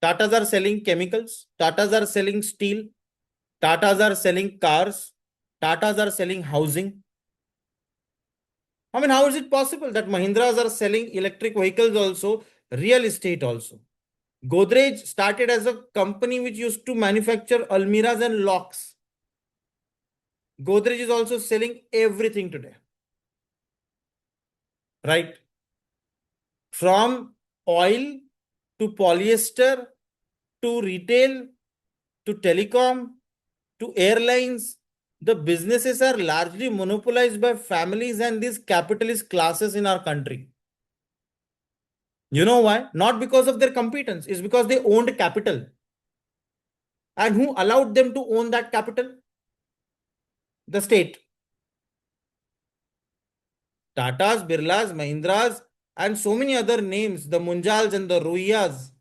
Tatas are selling chemicals. Tatas are selling steel. Tatas are selling cars. Tatas are selling housing. I mean, how is it possible that Mahindras are selling electric vehicles also, real estate also? Godrej started as a company which used to manufacture almiras and locks. Godrej is also selling everything today, right? From oil to polyester to retail to telecom to airlines, the businesses are largely monopolized by families and these capitalist classes in our country. You know why? Not because of their competence, it's because they owned capital. And who allowed them to own that capital? The state. Tatas, Birlas, Mahindras, and so many other names, the Munjals and the Ruiyas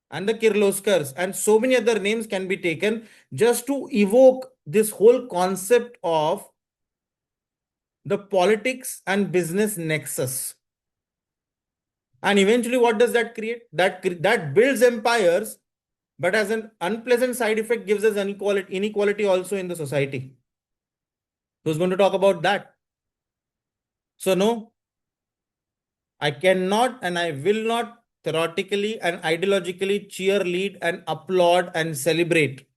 and the Kirloskars, and so many other names can be taken just to evoke this whole concept of the politics and business nexus. And eventually, what does that create? That builds empires, but as an unpleasant side effect, gives us inequality also in the society. Who's going to talk about that? So, no, I cannot and I will not theoretically and ideologically cheerlead and applaud and celebrate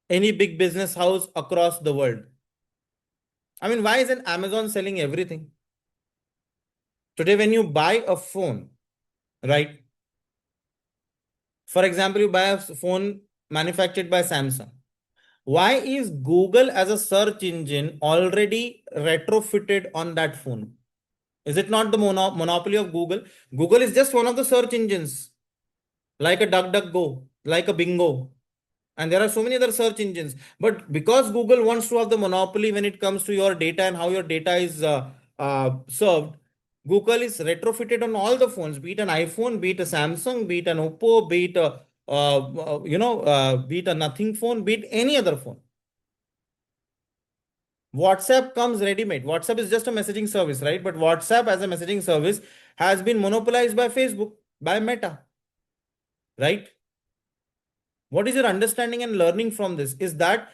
any big business house across the world. I mean, why isn't Amazon selling everything? Today, when you buy a phone, right? For example, you buy a phone manufactured by Samsung. Why is Google as a search engine already retrofitted on that phone? Is it not the monopoly of Google? Google is just one of the search engines, like a DuckDuckGo, like a Bingo. And there are so many other search engines. But because Google wants to have the monopoly when it comes to your data and how your data is served, Google is retrofitted on all the phones, be it an iPhone, be it a Samsung, be it an Oppo, be it a be it a nothing phone, be it any other phone. WhatsApp comes ready-made. WhatsApp is just a messaging service, right? But WhatsApp as a messaging service has been monopolized by Facebook, by Meta, right? What is your understanding and learning from this? Is that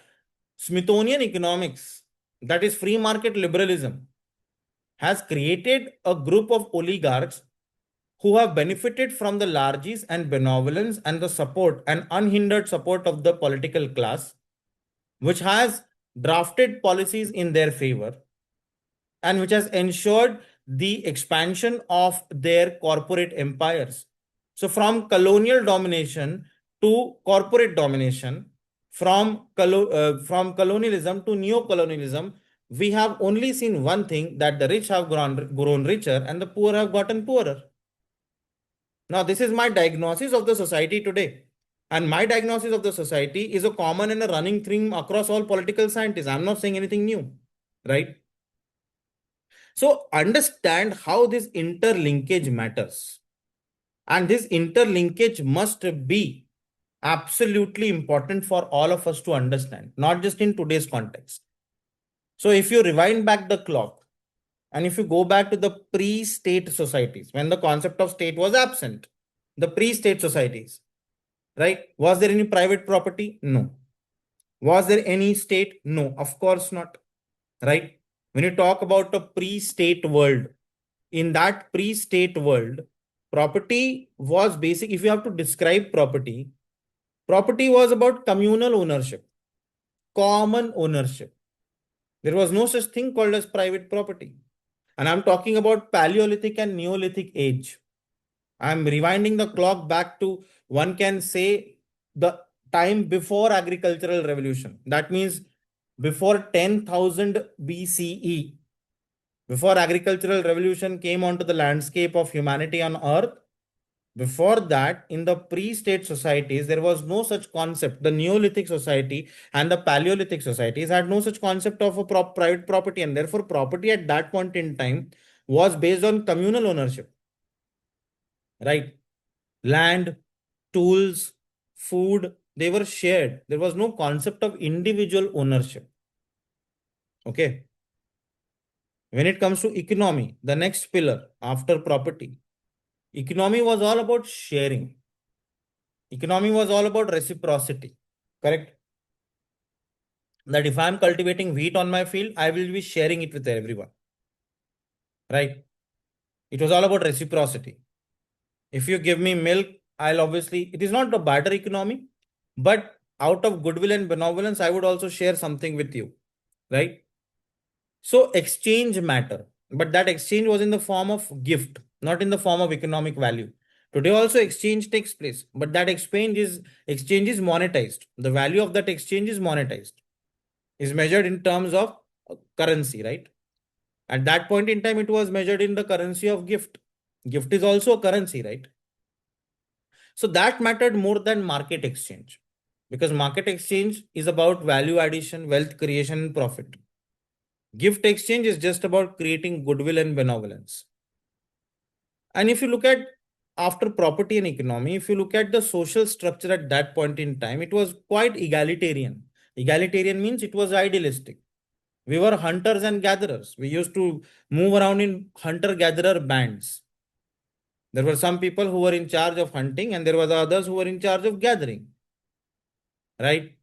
Smithsonian economics, that is free market liberalism, has created a group of oligarchs who have benefited from the largesse and benevolence and the support and unhindered support of the political class, which has drafted policies in their favor and which has ensured the expansion of their corporate empires. So, from colonial domination to corporate domination, from colonialism to neo-colonialism, we have only seen one thing, that the rich have grown richer and the poor have gotten poorer. Now, this is my diagnosis of the society today. And my diagnosis of the society is a common and a running theme across all political scientists. I'm not saying anything new, right? So understand how this interlinkage matters. And this interlinkage must be absolutely important for all of us to understand, not just in today's context. So if you rewind back the clock and if you go back to the pre-state societies, when the concept of state was absent, the pre-state societies, right? Was there any private property? No. Was there any state? No, of course not, right? When you talk about a pre-state world, in that pre-state world, property was basic. If you have to describe property, property was about communal ownership, common ownership. There was no such thing called as private property. And I'm talking about Paleolithic and Neolithic age. I'm rewinding the clock back to, one can say, the time before agricultural revolution. That means before 10,000 BCE, before agricultural revolution came onto the landscape of humanity on earth. Before that, in the pre-state societies, there was no such concept. The Neolithic society and the Paleolithic societies had no such concept of a private property, and therefore property at that point in time was based on communal ownership, right? Land, tools, food, they were shared. There was no concept of individual ownership. Okay. When it comes to economy, the next pillar after property, economy was all about sharing. Economy was all about reciprocity. Correct? that if I'm cultivating wheat on my field, I will be sharing it with everyone, right? It was all about reciprocity. If you give me milk, I'll obviously, it is not a barter economy, but out of goodwill and benevolence, I would also share something with you, right? So exchange matter, but that exchange was in the form of gift, not in the form of economic value. Today also exchange takes place, but that exchange is monetized. The value of that exchange is monetized, is measured in terms of currency, right? At that point in time, it was measured in the currency of gift. Gift is also a currency, right? So that mattered more than market exchange, because market exchange is about value addition, wealth creation, and profit. Gift exchange is just about creating goodwill and benevolence. And if you look at after property and economy, if you look at the social structure at that point in time, it was quite egalitarian. Egalitarian means it was idealistic. We were hunters and gatherers. We used to move around in hunter gatherer bands. There were some people who were in charge of hunting, and there were the others who were in charge of gathering, right?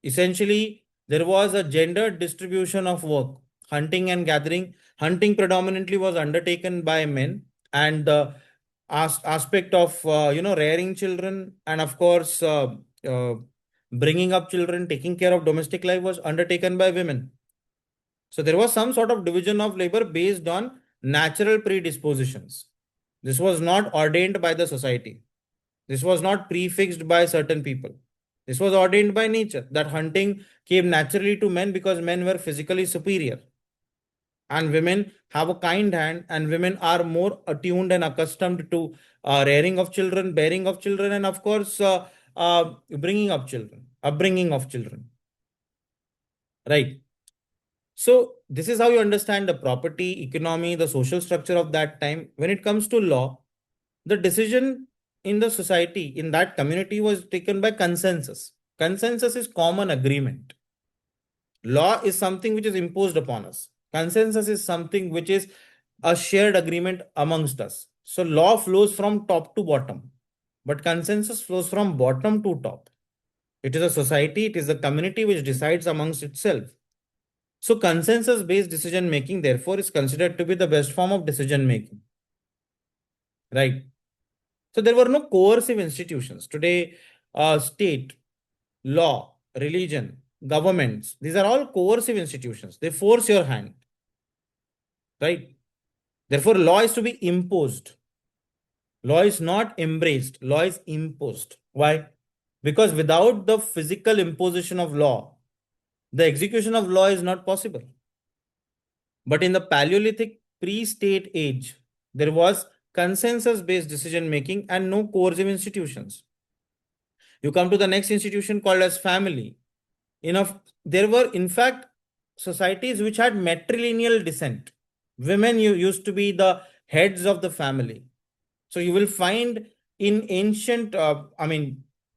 Essentially, there was a gendered distribution of work. Hunting and gathering. Hunting predominantly was undertaken by men, and the aspect of rearing children, and of course bringing up children, taking care of domestic life was undertaken by women. So there was some sort of division of labor based on natural predispositions. This was not ordained by the society. This was not prefixed by certain people. This was ordained by nature, that hunting came naturally to men because men were physically superior. And women have a kind hand, and women are more attuned and accustomed to rearing of children, bearing of children, and of course, bringing up children, upbringing of children. Right. So, this is how you understand the property, economy, the social structure of that time. When it comes to law, the decision in the society, in that community, was taken by consensus. Consensus is common agreement. Law is something which is imposed upon us. Consensus is something which is a shared agreement amongst us. So law flows from top to bottom, but consensus flows from bottom to top. It is a society, it is a community which decides amongst itself. So consensus based decision making, therefore, is considered to be the best form of decision making, right? So there were no coercive institutions. Today, state, law, religion, governments, these are all coercive institutions. They force your hand, right? Therefore, law is to be imposed. Law is not embraced, law is imposed. Why? Because without the physical imposition of law, the execution of law is not possible. But in the Paleolithic pre-state age, there was consensus-based decision making and no coercive institutions. You come to the next institution called as family. There were in fact societies which had matrilineal descent. Women used to be the heads of the family. So you will find in ancient,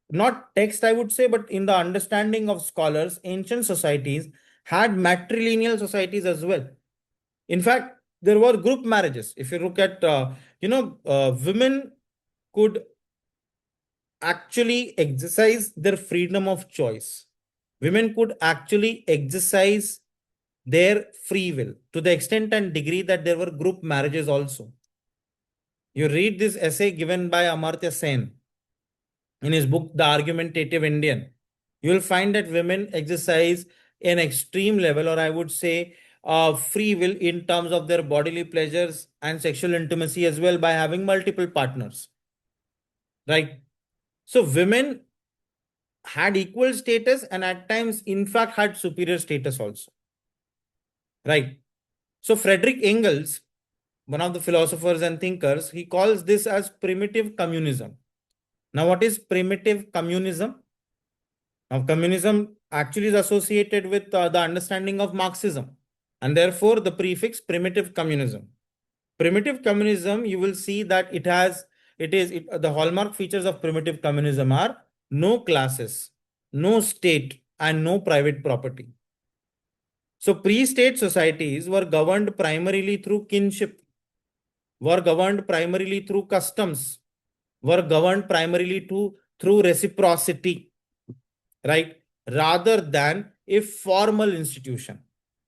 not text, I would say, but in the understanding of scholars, ancient societies had matrilineal societies as well. In fact, there were group marriages. If you look at, women could actually exercise their freedom of choice. Women could actually exercise their free will to the extent and degree that there were group marriages also. You read this essay given by Amartya Sen in his book, The Argumentative Indian. You will find that women exercise an extreme level, or I would say, free will in terms of their bodily pleasures and sexual intimacy as well by having multiple partners. Right? So, women had equal status and at times, in fact, had superior status also. Right? So, Frederick Engels, one of the philosophers and thinkers, he calls this as primitive communism. Now, what is primitive communism? Now, communism actually is associated with the understanding of Marxism, and therefore the prefix primitive communism. Primitive communism, you will see that the hallmark features of primitive communism are no classes, no state, and no private property. So, pre-state societies were governed primarily through kinship, were governed primarily through customs, were governed primarily through reciprocity, right? Rather than a formal institution.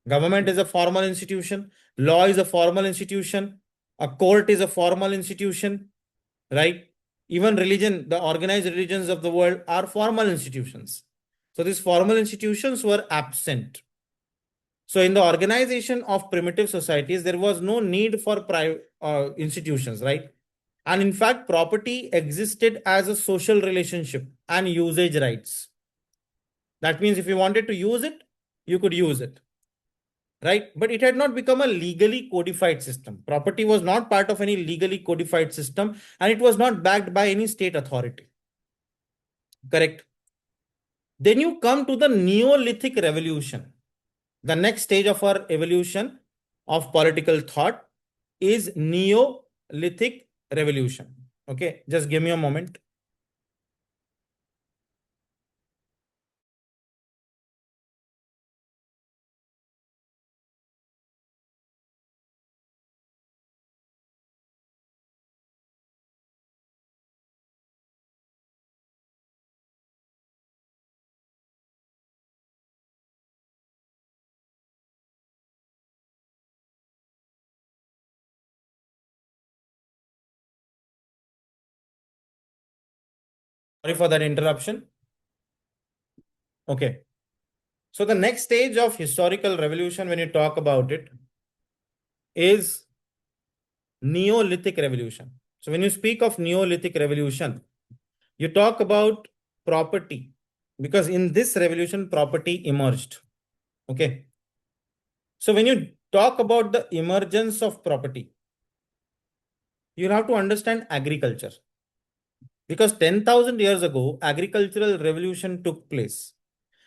Government is a formal institution. Law is a formal institution. A court is a formal institution, right? Even religion, the organized religions of the world are formal institutions. So these formal institutions were absent. So in the organization of primitive societies, there was no need for private institutions, right? And in fact, property existed as a social relationship and usage rights. That means if you wanted to use it, you could use it, right? But it had not become a legally codified system. Property was not part of any legally codified system, and it was not backed by any state authority. Correct. Then you come to the Neolithic revolution. The next stage of our evolution of political thought is Neolithic revolution. Okay, just give me a moment. Sorry for that interruption. Okay. So the next stage of historical revolution, when you talk about it, is Neolithic revolution. So when you speak of Neolithic revolution, you talk about property, because in this revolution, property emerged. Okay. So when you talk about the emergence of property, you have to understand agriculture. Because 10,000 years ago, agricultural revolution took place.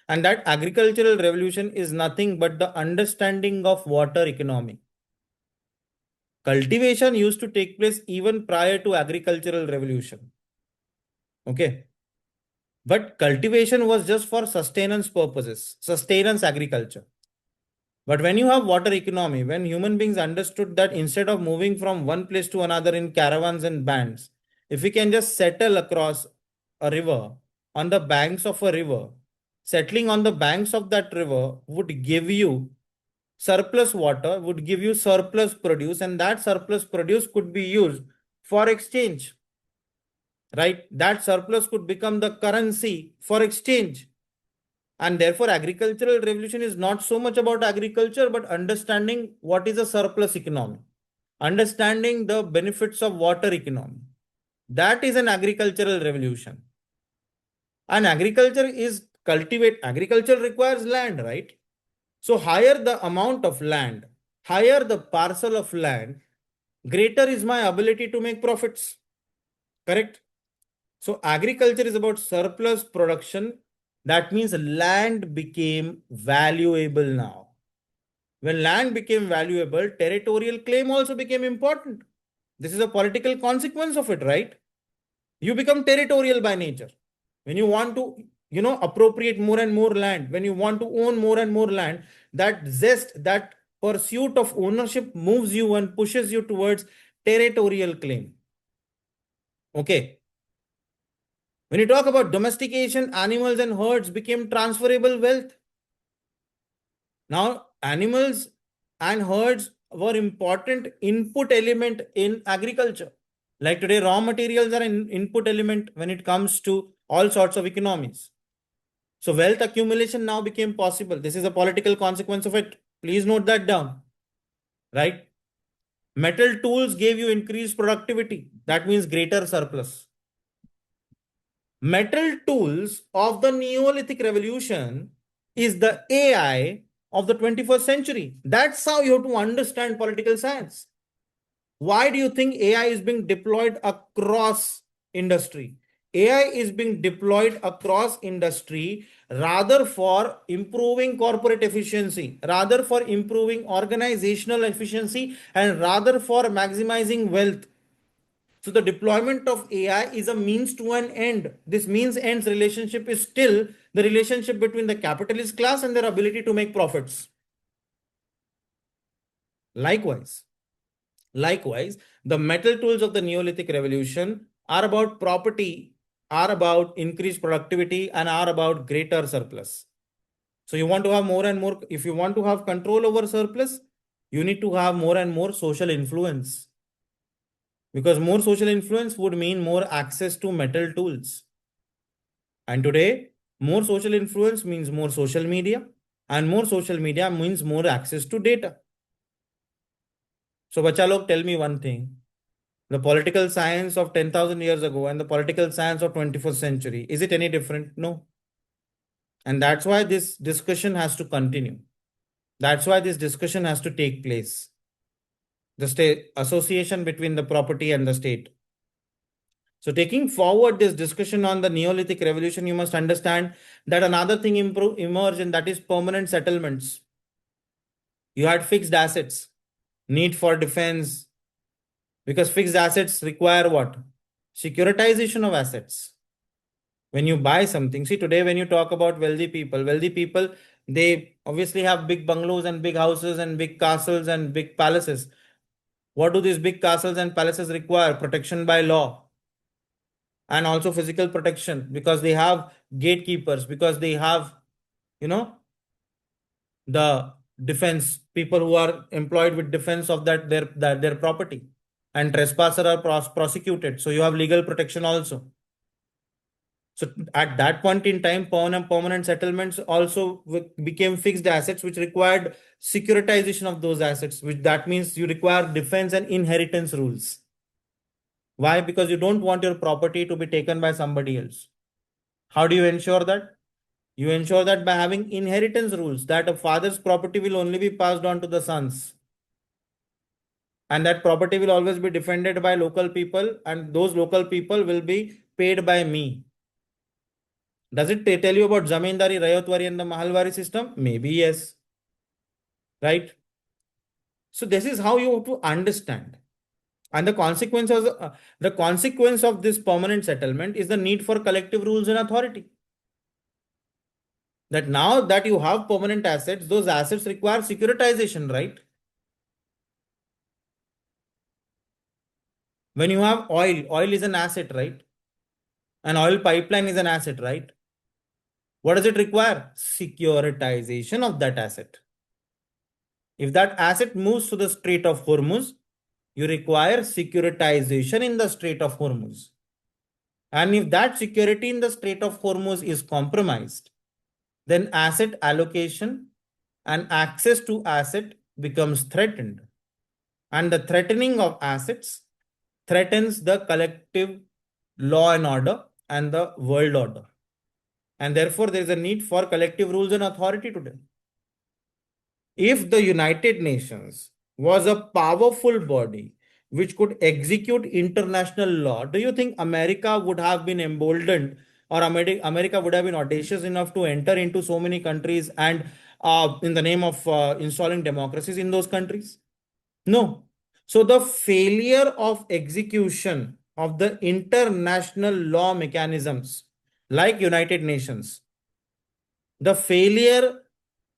And that agricultural revolution is nothing but the understanding of water economy. Cultivation used to take place even prior to agricultural revolution. Okay. But cultivation was just for sustenance purposes, sustenance agriculture. But when you have water economy, when human beings understood that instead of moving from one place to another in caravans and bands, if we can just settle across a river, on the banks of a river, settling on the banks of that river would give you surplus water, would give you surplus produce, and that surplus produce could be used for exchange, right? That surplus could become the currency for exchange. And therefore, agricultural revolution is not so much about agriculture, but understanding what is a surplus economy, understanding the benefits of water economy. That is an agricultural revolution. And agriculture requires land, right? So higher the amount of land, higher the parcel of land, greater is my ability to make profits. Correct? So agriculture is about surplus production. That means land became valuable now. When land became valuable, territorial claim also became important. This is a political consequence of it, right? You become territorial by nature. When you want to, appropriate more and more land, when you want to own more and more land, that zest, that pursuit of ownership moves you and pushes you towards territorial claim. Okay. When you talk about domestication, animals and herds became transferable wealth. Now, animals and herds were important input element in agriculture. Like today, raw materials are an input element when it comes to all sorts of economies. So wealth accumulation now became possible. This is a political consequence of it. Please note that down, right? Metal tools gave you increased productivity. That means greater surplus. Metal tools of the Neolithic revolution is the AI of the 21st century. That's how you have to understand political science. Why do you think AI is being deployed across industry? AI is being deployed across industry rather for improving corporate efficiency, rather for improving organizational efficiency, and rather for maximizing wealth. So the deployment of AI is a means to an end. This means ends relationship is still the relationship between the capitalist class and their ability to make profits. Likewise, the metal tools of the Neolithic revolution are about property, are about increased productivity, and are about greater surplus. So you want to have more and more, if you want to have control over surplus, you need to have more and more social influence. Because more social influence would mean more access to metal tools. And today, more social influence means more social media, and more social media means more access to data. So, bacha log, tell me one thing. The political science of 10,000 years ago and the political science of 21st century, is it any different? No. And that's why this discussion has to continue. That's why this discussion has to take place. The state association between the property and the state. So taking forward this discussion on the Neolithic revolution, you must understand that another thing emerged, and that is permanent settlements. You had fixed assets, need for defense, because fixed assets require what? Securitization of assets. When you buy something, see today when you talk about wealthy people, they obviously have big bungalows and big houses and big castles and big palaces. What do these big castles and palaces require? Protection by law, and also physical protection, because they have gatekeepers, because they have, you know, the defense people who are employed with defense of their property, and trespasser are prosecuted, so you have legal protection also. So at that point in time, permanent settlements also became fixed assets, which required securitization of those assets, which that means you require defense and inheritance rules. Why? Because you don't want your property to be taken by somebody else. How do you ensure that? You ensure that by having inheritance rules, that a father's property will only be passed on to the sons. And that property will always be defended by local people, and those local people will be paid by me. Does it tell you about Zamindari, Rayotwari, and the Mahalwari system? Maybe yes. Right? So this is how you have to understand. And the consequence of this permanent settlement is the need for collective rules and authority. That now that you have permanent assets, those assets require securitization, right? When you have oil is an asset, right? An oil pipeline is an asset, right? What does it require? Securitization of that asset. If that asset moves to the Strait of Hormuz, you require securitization in the Strait of Hormuz. And if that security in the Strait of Hormuz is compromised, then asset allocation and access to asset becomes threatened. And the threatening of assets threatens the collective law and order and the world order. And therefore, there is a need for collective rules and authority today. If the United Nations was a powerful body which could execute international law, do you think America would have been emboldened, or America would have been audacious enough to enter into so many countries and in the name of installing democracies in those countries? No. So the failure of execution of the international law mechanisms like United Nations, the failure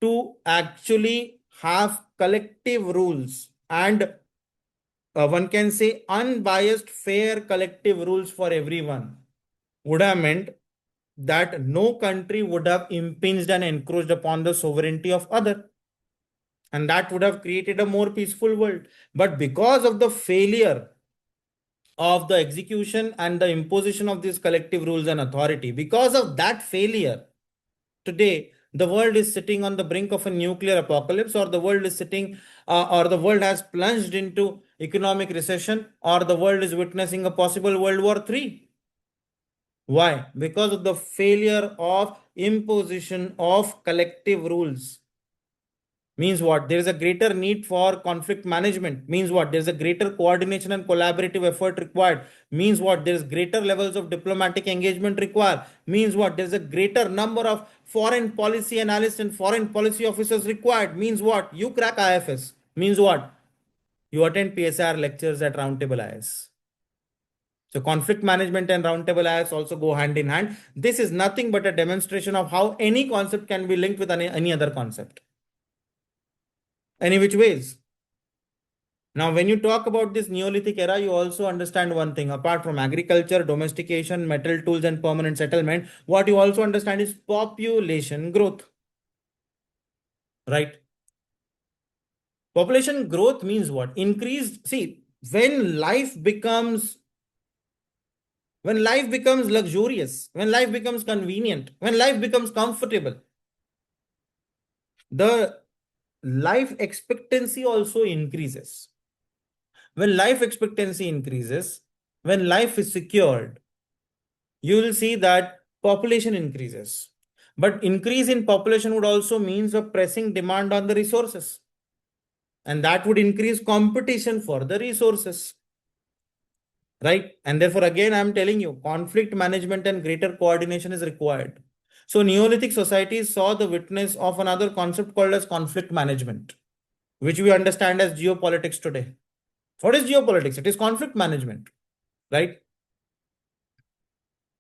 to actually have collective rules and one can say unbiased, fair collective rules for everyone would have meant that no country would have impinged and encroached upon the sovereignty of other, and that would have created a more peaceful world. But because of the failure of the execution and the imposition of these collective rules and authority, because of that failure, today the world is sitting on the brink of a nuclear apocalypse, or the world is sitting or the world has plunged into economic recession, or the world is witnessing a possible World War III. Why? Because of the failure of imposition of collective rules. Means what? There is a greater need for conflict management. Means what? There is a greater coordination and collaborative effort required. Means what? There is greater levels of diplomatic engagement required. Means what? There is a greater number of foreign policy analysts and foreign policy officers required. Means what? You crack IFS. Means what? You attend PSIR lectures at Roundtable IAS. So conflict management and Roundtable IAS also go hand in hand. This is nothing but a demonstration of how any concept can be linked with any other concept. Any which ways. Now, when you talk about this Neolithic era, you also understand one thing. Apart from agriculture, domestication, metal tools, and permanent settlement, what you also understand is population growth. right? Population growth means what? Increased. See, when life becomes luxurious, when life becomes convenient, when life becomes comfortable, the life expectancy also increases. When life expectancy increases, when life is secured, you will see that population increases. But increase in population would also means a pressing demand on the resources. And that would increase competition for the resources. Right? And therefore, again, I'm telling you, conflict management and greater coordination is required. So Neolithic societies saw the witness of another concept called as conflict management, which we understand as geopolitics today. What is geopolitics? It is conflict management, right?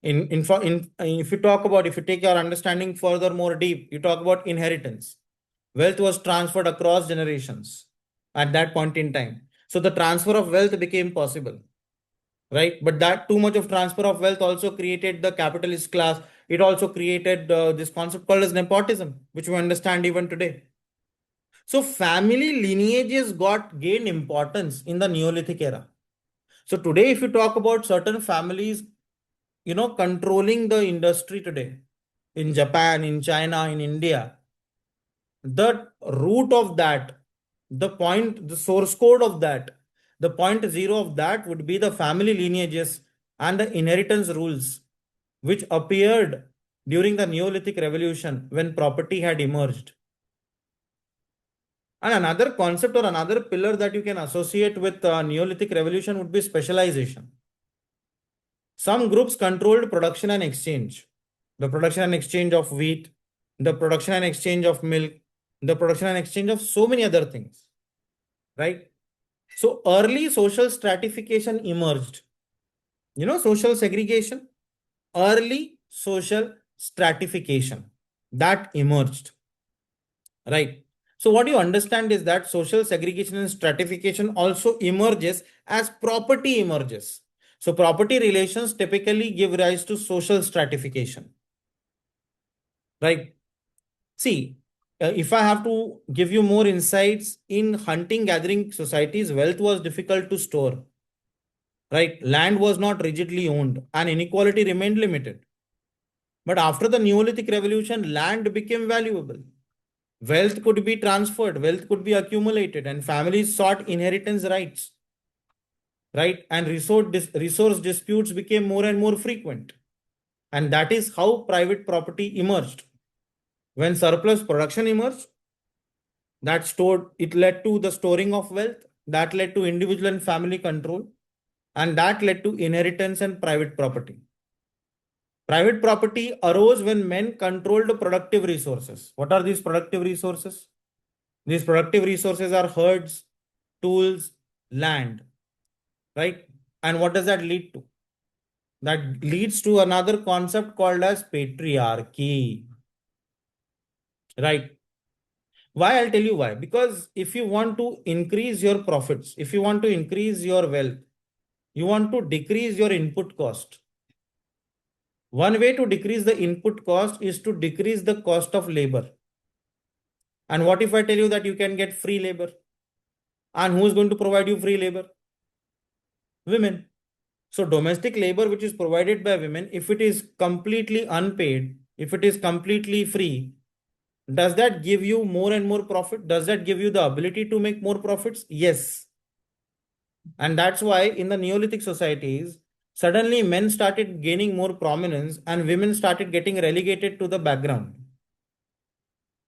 If you talk about, if you take your understanding further more deep, you talk about inheritance. Wealth was transferred across generations at that point in time. So the transfer of wealth became possible, right? But that too much of transfer of wealth also created the capitalist class. It also created this concept called as nepotism, which we understand even today. So family lineages gained importance in the Neolithic era. So today, if you talk about certain families, controlling the industry today in Japan, in China, in India, the root of that, the source code of that, the point zero of that would be the family lineages and the inheritance rules, which appeared during the Neolithic Revolution when property had emerged. And another concept or another pillar that you can associate with Neolithic Revolution would be specialization. Some groups controlled production and exchange, the production and exchange of wheat, the production and exchange of milk, the production and exchange of so many other things, right? So early social stratification emerged. Social segregation, early social stratification that emerged, right? So what you understand is that social segregation and stratification also emerges as property emerges. So property relations typically give rise to social stratification, right? See, if I have to give you more insights, in hunting gathering societies, wealth was difficult to store, right? Land was not rigidly owned and inequality remained limited. But after the Neolithic Revolution, land became valuable. Wealth could be transferred, wealth could be accumulated, and families sought inheritance rights, right? And resource disputes became more and more frequent. And that is how private property emerged. When surplus production emerged, it led to the storing of wealth, that led to individual and family control, and that led to inheritance and private property. Private property arose when men controlled productive resources. What are these productive resources? These productive resources are herds, tools, land, right? And what does that lead to? That leads to another concept called as patriarchy, right? Why? I'll tell you why. Because if you want to increase your profits, if you want to increase your wealth, you want to decrease your input cost. One way to decrease the input cost is to decrease the cost of labor. And what if I tell you that you can get free labor? And who is going to provide you free labor? Women. So domestic labor, which is provided by women, if it is completely unpaid, if it is completely free, does that give you more and more profit? Does that give you the ability to make more profits? Yes. And that's why in the Neolithic societies, suddenly men started gaining more prominence and women started getting relegated to the background.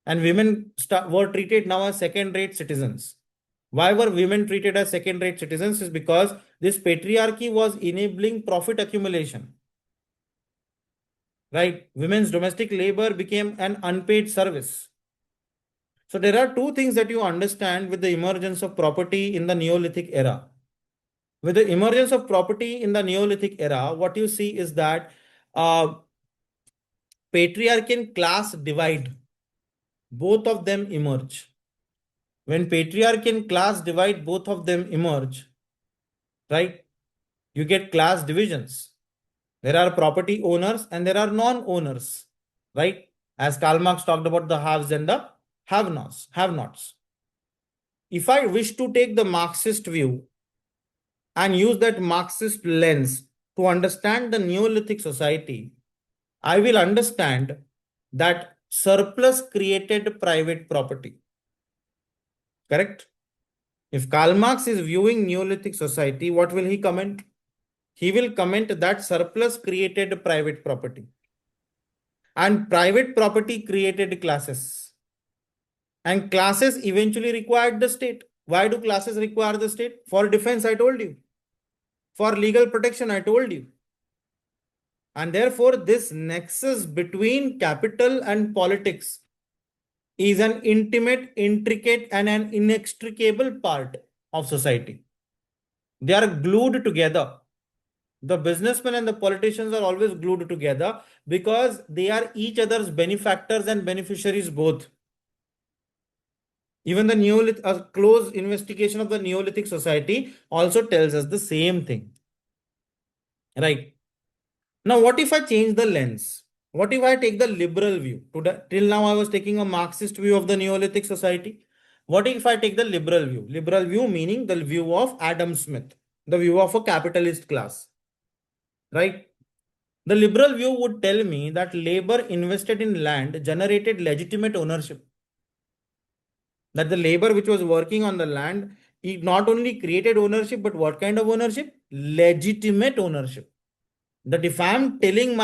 And women were treated now as second-rate citizens. Why were women treated as second-rate citizens? Is because this patriarchy was enabling profit accumulation. Right? Women's domestic labor became an unpaid service. So there are two things that you understand with the emergence of property in the Neolithic era. With the emergence of property in the Neolithic era, what you see is that uh, patriarchy and class divide, both of them emerge. When patriarchy and class divide, both of them emerge, right? You get class divisions. There are property owners and there are non-owners, right? As Karl Marx talked about the haves and the have-nots. If I wish to take the Marxist view and use that Marxist lens to understand the Neolithic society, I will understand that surplus created private property. Correct? If Karl Marx is viewing Neolithic society, what will he comment? He will comment that surplus created private property. And private property created classes. And classes eventually required the state. Why do classes require the state? For defense, I told you. For legal protection, I told you. And therefore, this nexus between capital and politics is an intimate, intricate, and an inextricable part of society. They are glued together. The businessmen and the politicians are always glued together because they are each other's benefactors and beneficiaries both. Even the Neolithic, a close investigation of the Neolithic society also tells us the same thing. Right. Now, what if I change the lens? What if I take the liberal view? Till now, I was taking a Marxist view of the Neolithic society. What if I take the liberal view? Liberal view meaning the view of Adam Smith, the view of a capitalist class. Right? The liberal view would tell me that labor invested in land generated legitimate ownership. That the labor which was working on the land, it not only created ownership, but what kind of ownership? Legitimate ownership. That if I'm tilling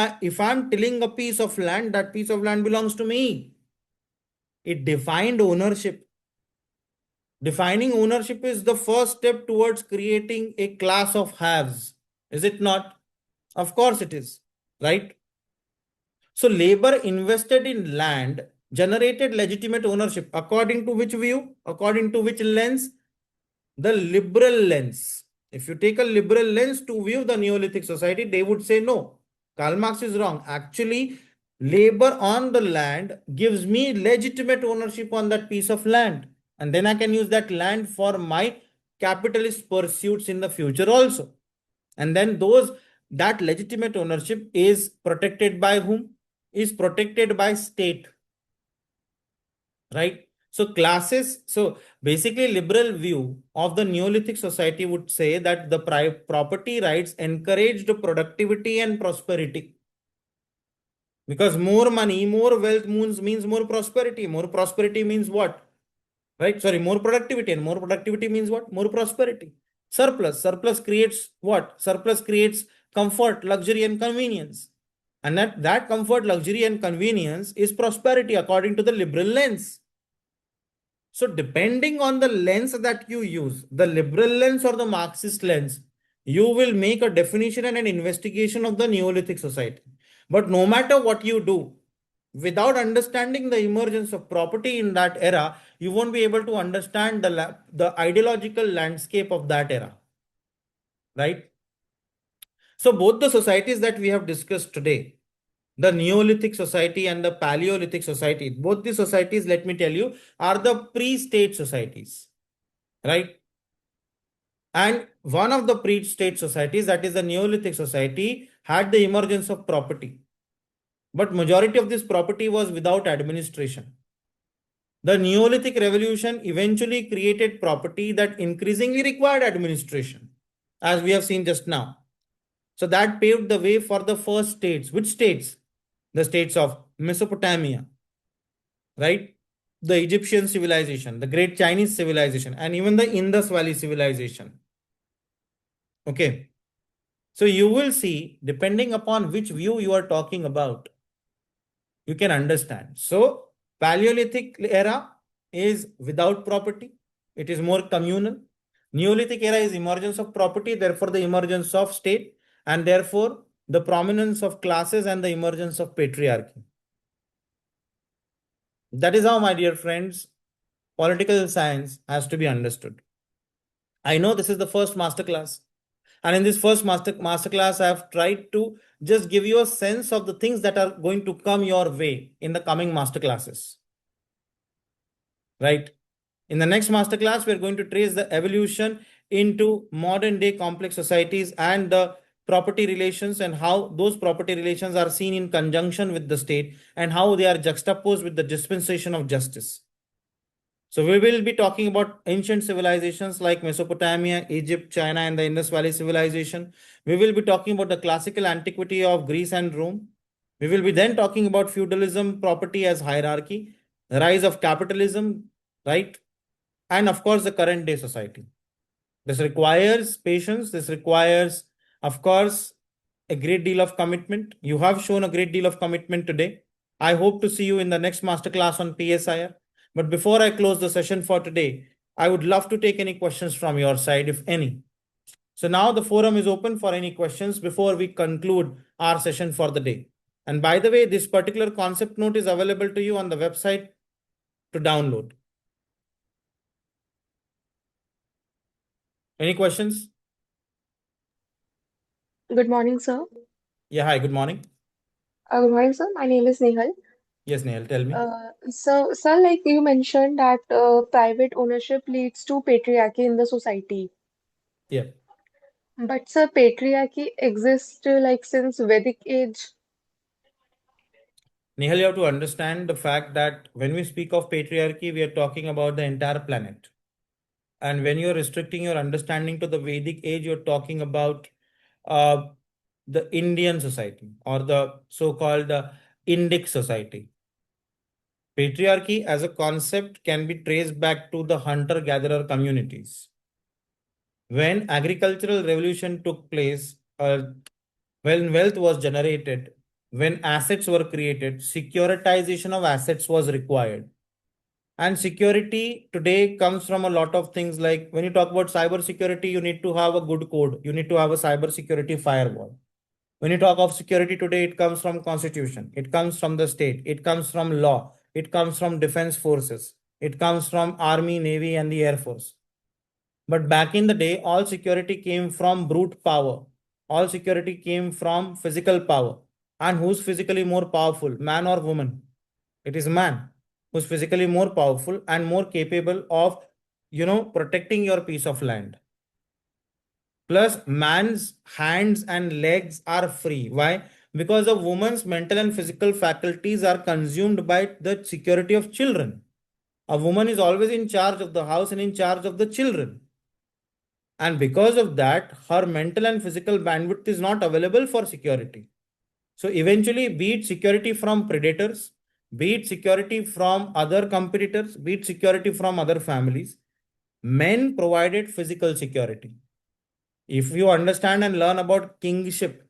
a piece of land, that piece of land belongs to me. It defined ownership. Defining ownership is the first step towards creating a class of haves. Is it not? Of course it is, right? So labor invested in land generated legitimate ownership. According to which view? According to which lens? The liberal lens. If you take a liberal lens to view the Neolithic society, they would say no. Karl Marx is wrong. Actually, labor on the land gives me legitimate ownership on that piece of land. And then I can use that land for my capitalist pursuits in the future also. And then that legitimate ownership is protected by whom? Is protected by state. Right? So basically liberal view of the Neolithic society would say that the property rights encouraged productivity and prosperity. Because more money, more wealth means more prosperity. More prosperity means what? Right? Sorry, more productivity. And more productivity means what? More prosperity. Surplus. Surplus creates what? Surplus creates comfort, luxury, and convenience. And that comfort, luxury, and convenience is prosperity according to the liberal lens. So depending on the lens that you use, the liberal lens or the Marxist lens, you will make a definition and an investigation of the Neolithic society. But no matter what you do, without understanding the emergence of property in that era, you won't be able to understand the ideological landscape of that era. Right? So both the societies that we have discussed today, the Neolithic society and the Paleolithic society, both the societies, let me tell you, are the pre-state societies. Right? And one of the pre-state societies, that is the Neolithic society, had the emergence of property. But majority of this property was without administration. The Neolithic revolution eventually created property that increasingly required administration, as we have seen just now. So that paved the way for the first states. Which states? The states of Mesopotamia, right? The Egyptian civilization, the great Chinese civilization, and even the Indus Valley civilization. Okay. So you will see, depending upon which view you are talking about, you can understand. So Paleolithic era is without property. It is more communal. Neolithic era is emergence of property, therefore the emergence of state, and therefore the prominence of classes and the emergence of patriarchy. That is how, my dear friends, political science has to be understood. I know this is the first masterclass. And in this first masterclass, I have tried to just give you a sense of the things that are going to come your way in the coming masterclasses. Right? In the next masterclass, we're going to trace the evolution into modern day complex societies and the property relations and how those property relations are seen in conjunction with the state and how they are juxtaposed with the dispensation of justice. So we will be talking about ancient civilizations like Mesopotamia, Egypt, China, and the Indus Valley civilization. We will be talking about the classical antiquity of Greece and Rome. We will be then talking about feudalism, property as hierarchy, the rise of capitalism, right? And of course, the current day society. This requires patience. This requires, of course, a great deal of commitment. You have shown a great deal of commitment today. I hope to see you in the next masterclass on PSIR. But before I close the session for today, I would love to take any questions from your side, if any. So now the forum is open for any questions before we conclude our session for the day. And by the way, this particular concept note is available to you on the website to download. Any questions? Good morning, sir. Yeah, hi, good morning. Good morning, sir. My name is Nehal. Yes, Nehal, tell me. So, sir, like you mentioned that private ownership leads to patriarchy in the society. Yeah. But, sir, patriarchy exists like since Vedic age. Nihal, you have to understand the fact that when we speak of patriarchy, we are talking about the entire planet. And when you're restricting your understanding to the Vedic age, you're talking about uh, the Indian society or the so-called Indic society. Patriarchy as a concept can be traced back to the hunter-gatherer communities. When agricultural revolution took place, when wealth was generated, when assets were created, securitization of assets was required. And security today comes from a lot of things like when you talk about cyber security, you need to have a good code. You need to have a cyber security firewall. When you talk of security today, it comes from constitution. It comes from the state. It comes from law. It comes from defense forces. It comes from army, navy, and the air force. But back in the day, all security came from brute power. All security came from physical power. And who's physically more powerful, man or woman? It is man who's physically more powerful and more capable of, protecting your piece of land. Plus, man's hands and legs are free. Why? Because a woman's mental and physical faculties are consumed by the security of children. A woman is always in charge of the house and in charge of the children. And because of that, her mental and physical bandwidth is not available for security. So eventually, be it security from predators, be it security from other competitors, be it security from other families, men provided physical security. If you understand and learn about kingship,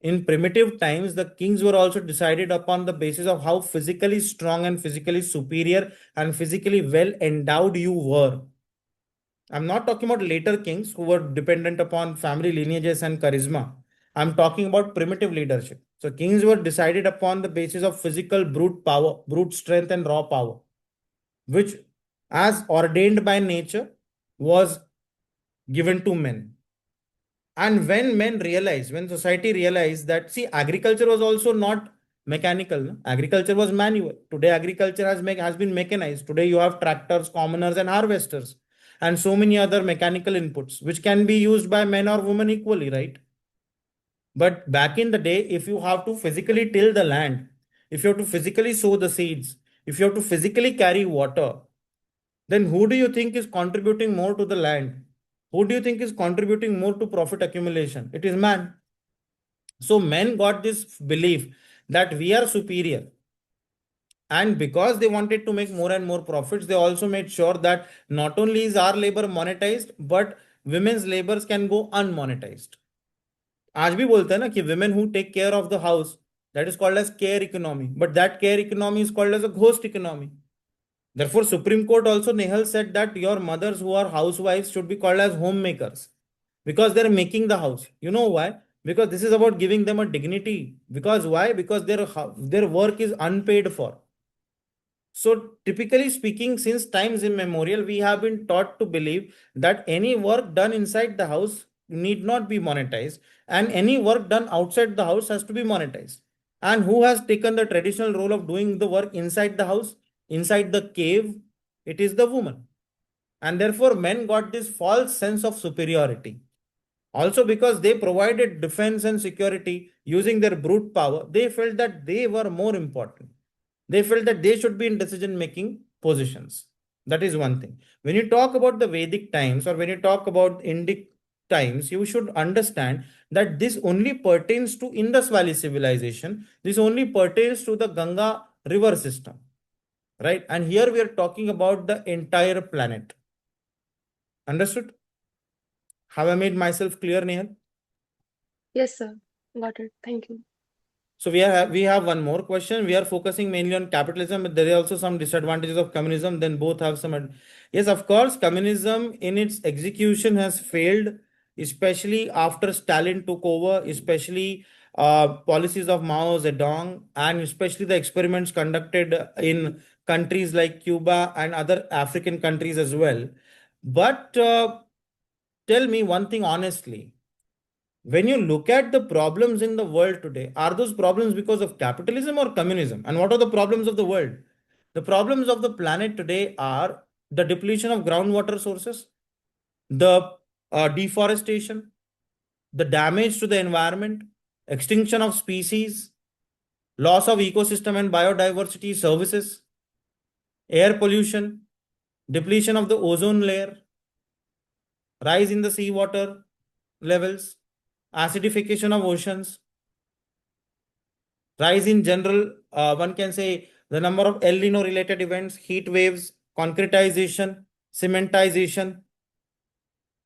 in primitive times, the kings were also decided upon the basis of how physically strong and physically superior and physically well endowed you were. I'm not talking about later kings who were dependent upon family lineages and charisma. I'm talking about primitive leadership. So kings were decided upon the basis of physical brute power, brute strength, and raw power, which, as ordained by nature, was given to men. And when men realized, when society realized that, see, agriculture was also not mechanical. No? Agriculture was manual. Today, agriculture has been mechanized. Today, you have tractors, commoners, and harvesters, and so many other mechanical inputs, which can be used by men or women equally, right? But back in the day, if you have to physically till the land, if you have to physically sow the seeds, if you have to physically carry water, then who do you think is contributing more to the land? Who do you think is contributing more to profit accumulation? It is man. So men got this belief that we are superior. And because they wanted to make more and more profits, they also made sure that not only is our labor monetized, but women's labors can go unmonetized. आज भी बोलते हैं ना कि women who take care of the house, that is called as care economy. But that care economy is called as a ghost economy. Therefore, Supreme Court also, Nehal, said that your mothers who are housewives should be called as homemakers because they're making the house. You know why? Because this is about giving them a dignity. Because why? Because their work is unpaid for. So, typically speaking, since times immemorial, we have been taught to believe that any work done inside the house need not be monetized, and any work done outside the house has to be monetized. And who has taken the traditional role of doing the work inside the house, inside the cave? It is the woman. And therefore, men got this false sense of superiority. Also, because they provided defense and security using their brute power, they felt that they were more important. They felt that they should be in decision making positions. That is one thing. When you talk about the Vedic times or when you talk about Indic times, you should understand that this only pertains to Indus Valley civilization. This only pertains to the Ganga river system, right? And here we are talking about the entire planet. Understood? Have I made myself clear, Nehal? Yes, sir. Got it. Thank you. So we have one more question. We are focusing mainly on capitalism, but there are also some disadvantages of communism. Then both have some. Yes, of course, communism in its execution has failed, especially after Stalin took over, especially policies of Mao Zedong, and especially the experiments conducted in countries like Cuba and other African countries as well. But tell me one thing honestly, when you look at the problems in the world today, are those problems because of capitalism or communism? And what are the problems of the world? The problems of the planet today are the depletion of groundwater sources, the deforestation, the damage to the environment, extinction of species, loss of ecosystem and biodiversity services, air pollution, depletion of the ozone layer, rise in the seawater levels, acidification of oceans, rise in general, one can say the number of El Nino related events, heat waves, concretization, cementization,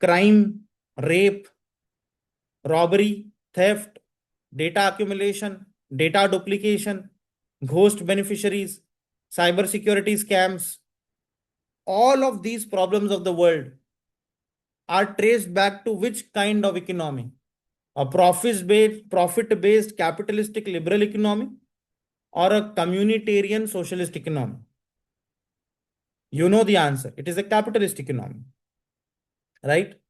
crime, rape, robbery, theft, data accumulation, data duplication, ghost beneficiaries, cybersecurity scams. All of these problems of the world are traced back to which kind of economy? A profit-based capitalistic liberal economy or a communitarian socialist economy? You know the answer. It is a capitalist economy, right?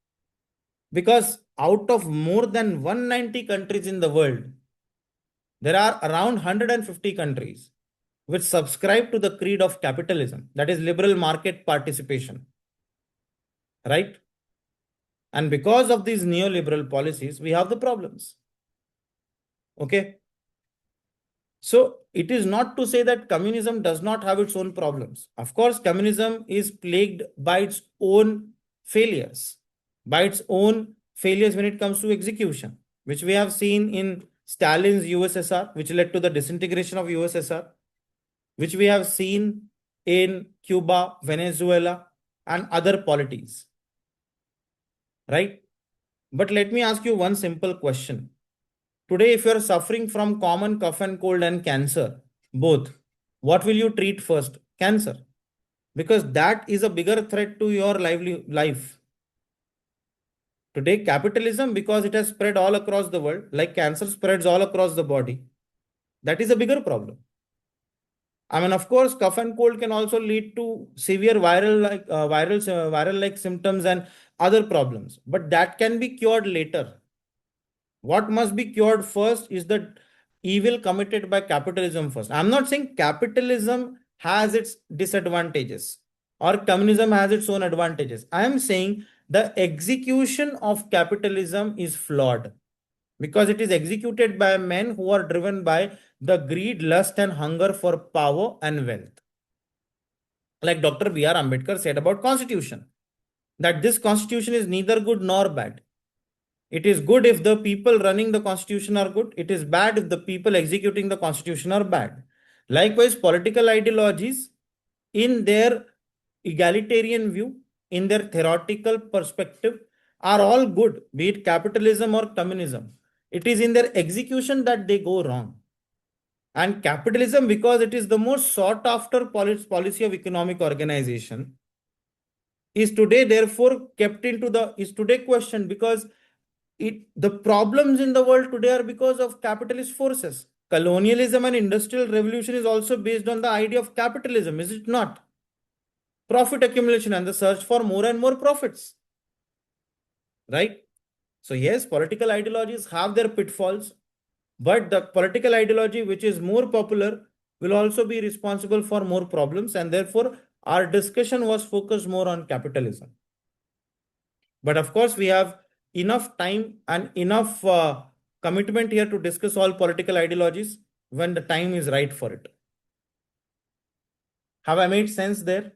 Because out of more than 190 countries in the world, there are around 150 countries which subscribe to the creed of capitalism, that is liberal market participation, right? And because of these neoliberal policies, we have the problems. Okay. So it is not to say that communism does not have its own problems. Of course, communism is plagued by its own failures, when it comes to execution, which we have seen in Stalin's USSR, which led to the disintegration of USSR, which we have seen in Cuba, Venezuela, and other polities, right? But let me ask you one simple question. Today, if you are suffering from common cough and cold and cancer, both, what will you treat first? Cancer. Because that is a bigger threat to your life. Today, capitalism, because it has spread all across the world, like cancer spreads all across the body, that is a bigger problem. I mean, of course, cough and cold can also lead to severe viral like symptoms and other problems, but that can be cured later. What must be cured first is the evil committed by capitalism first. I'm not saying capitalism has its disadvantages or communism has its own advantages. I am saying the execution of capitalism is flawed because it is executed by men who are driven by the greed, lust, and hunger for power and wealth. Like Dr. B.R. Ambedkar said about Constitution, that this Constitution is neither good nor bad. It is good if the people running the constitution are good. It is bad if the people executing the constitution are bad. Likewise, political ideologies, in their egalitarian view, in their theoretical perspective, are all good, be it capitalism or communism. It is in their execution that they go wrong. And capitalism, because it is the most sought after policy of economic organization, is today therefore is today questioned because the problems in the world today are because of capitalist forces. Colonialism and industrial revolution is also based on the idea of capitalism, is it not? Profit accumulation and the search for more and more profits, right? So yes, political ideologies have their pitfalls, but the political ideology which is more popular will also be responsible for more problems, and therefore our discussion was focused more on capitalism. But of course, we have enough time and enough commitment here to discuss all political ideologies when the time is right for it. Have I made sense there?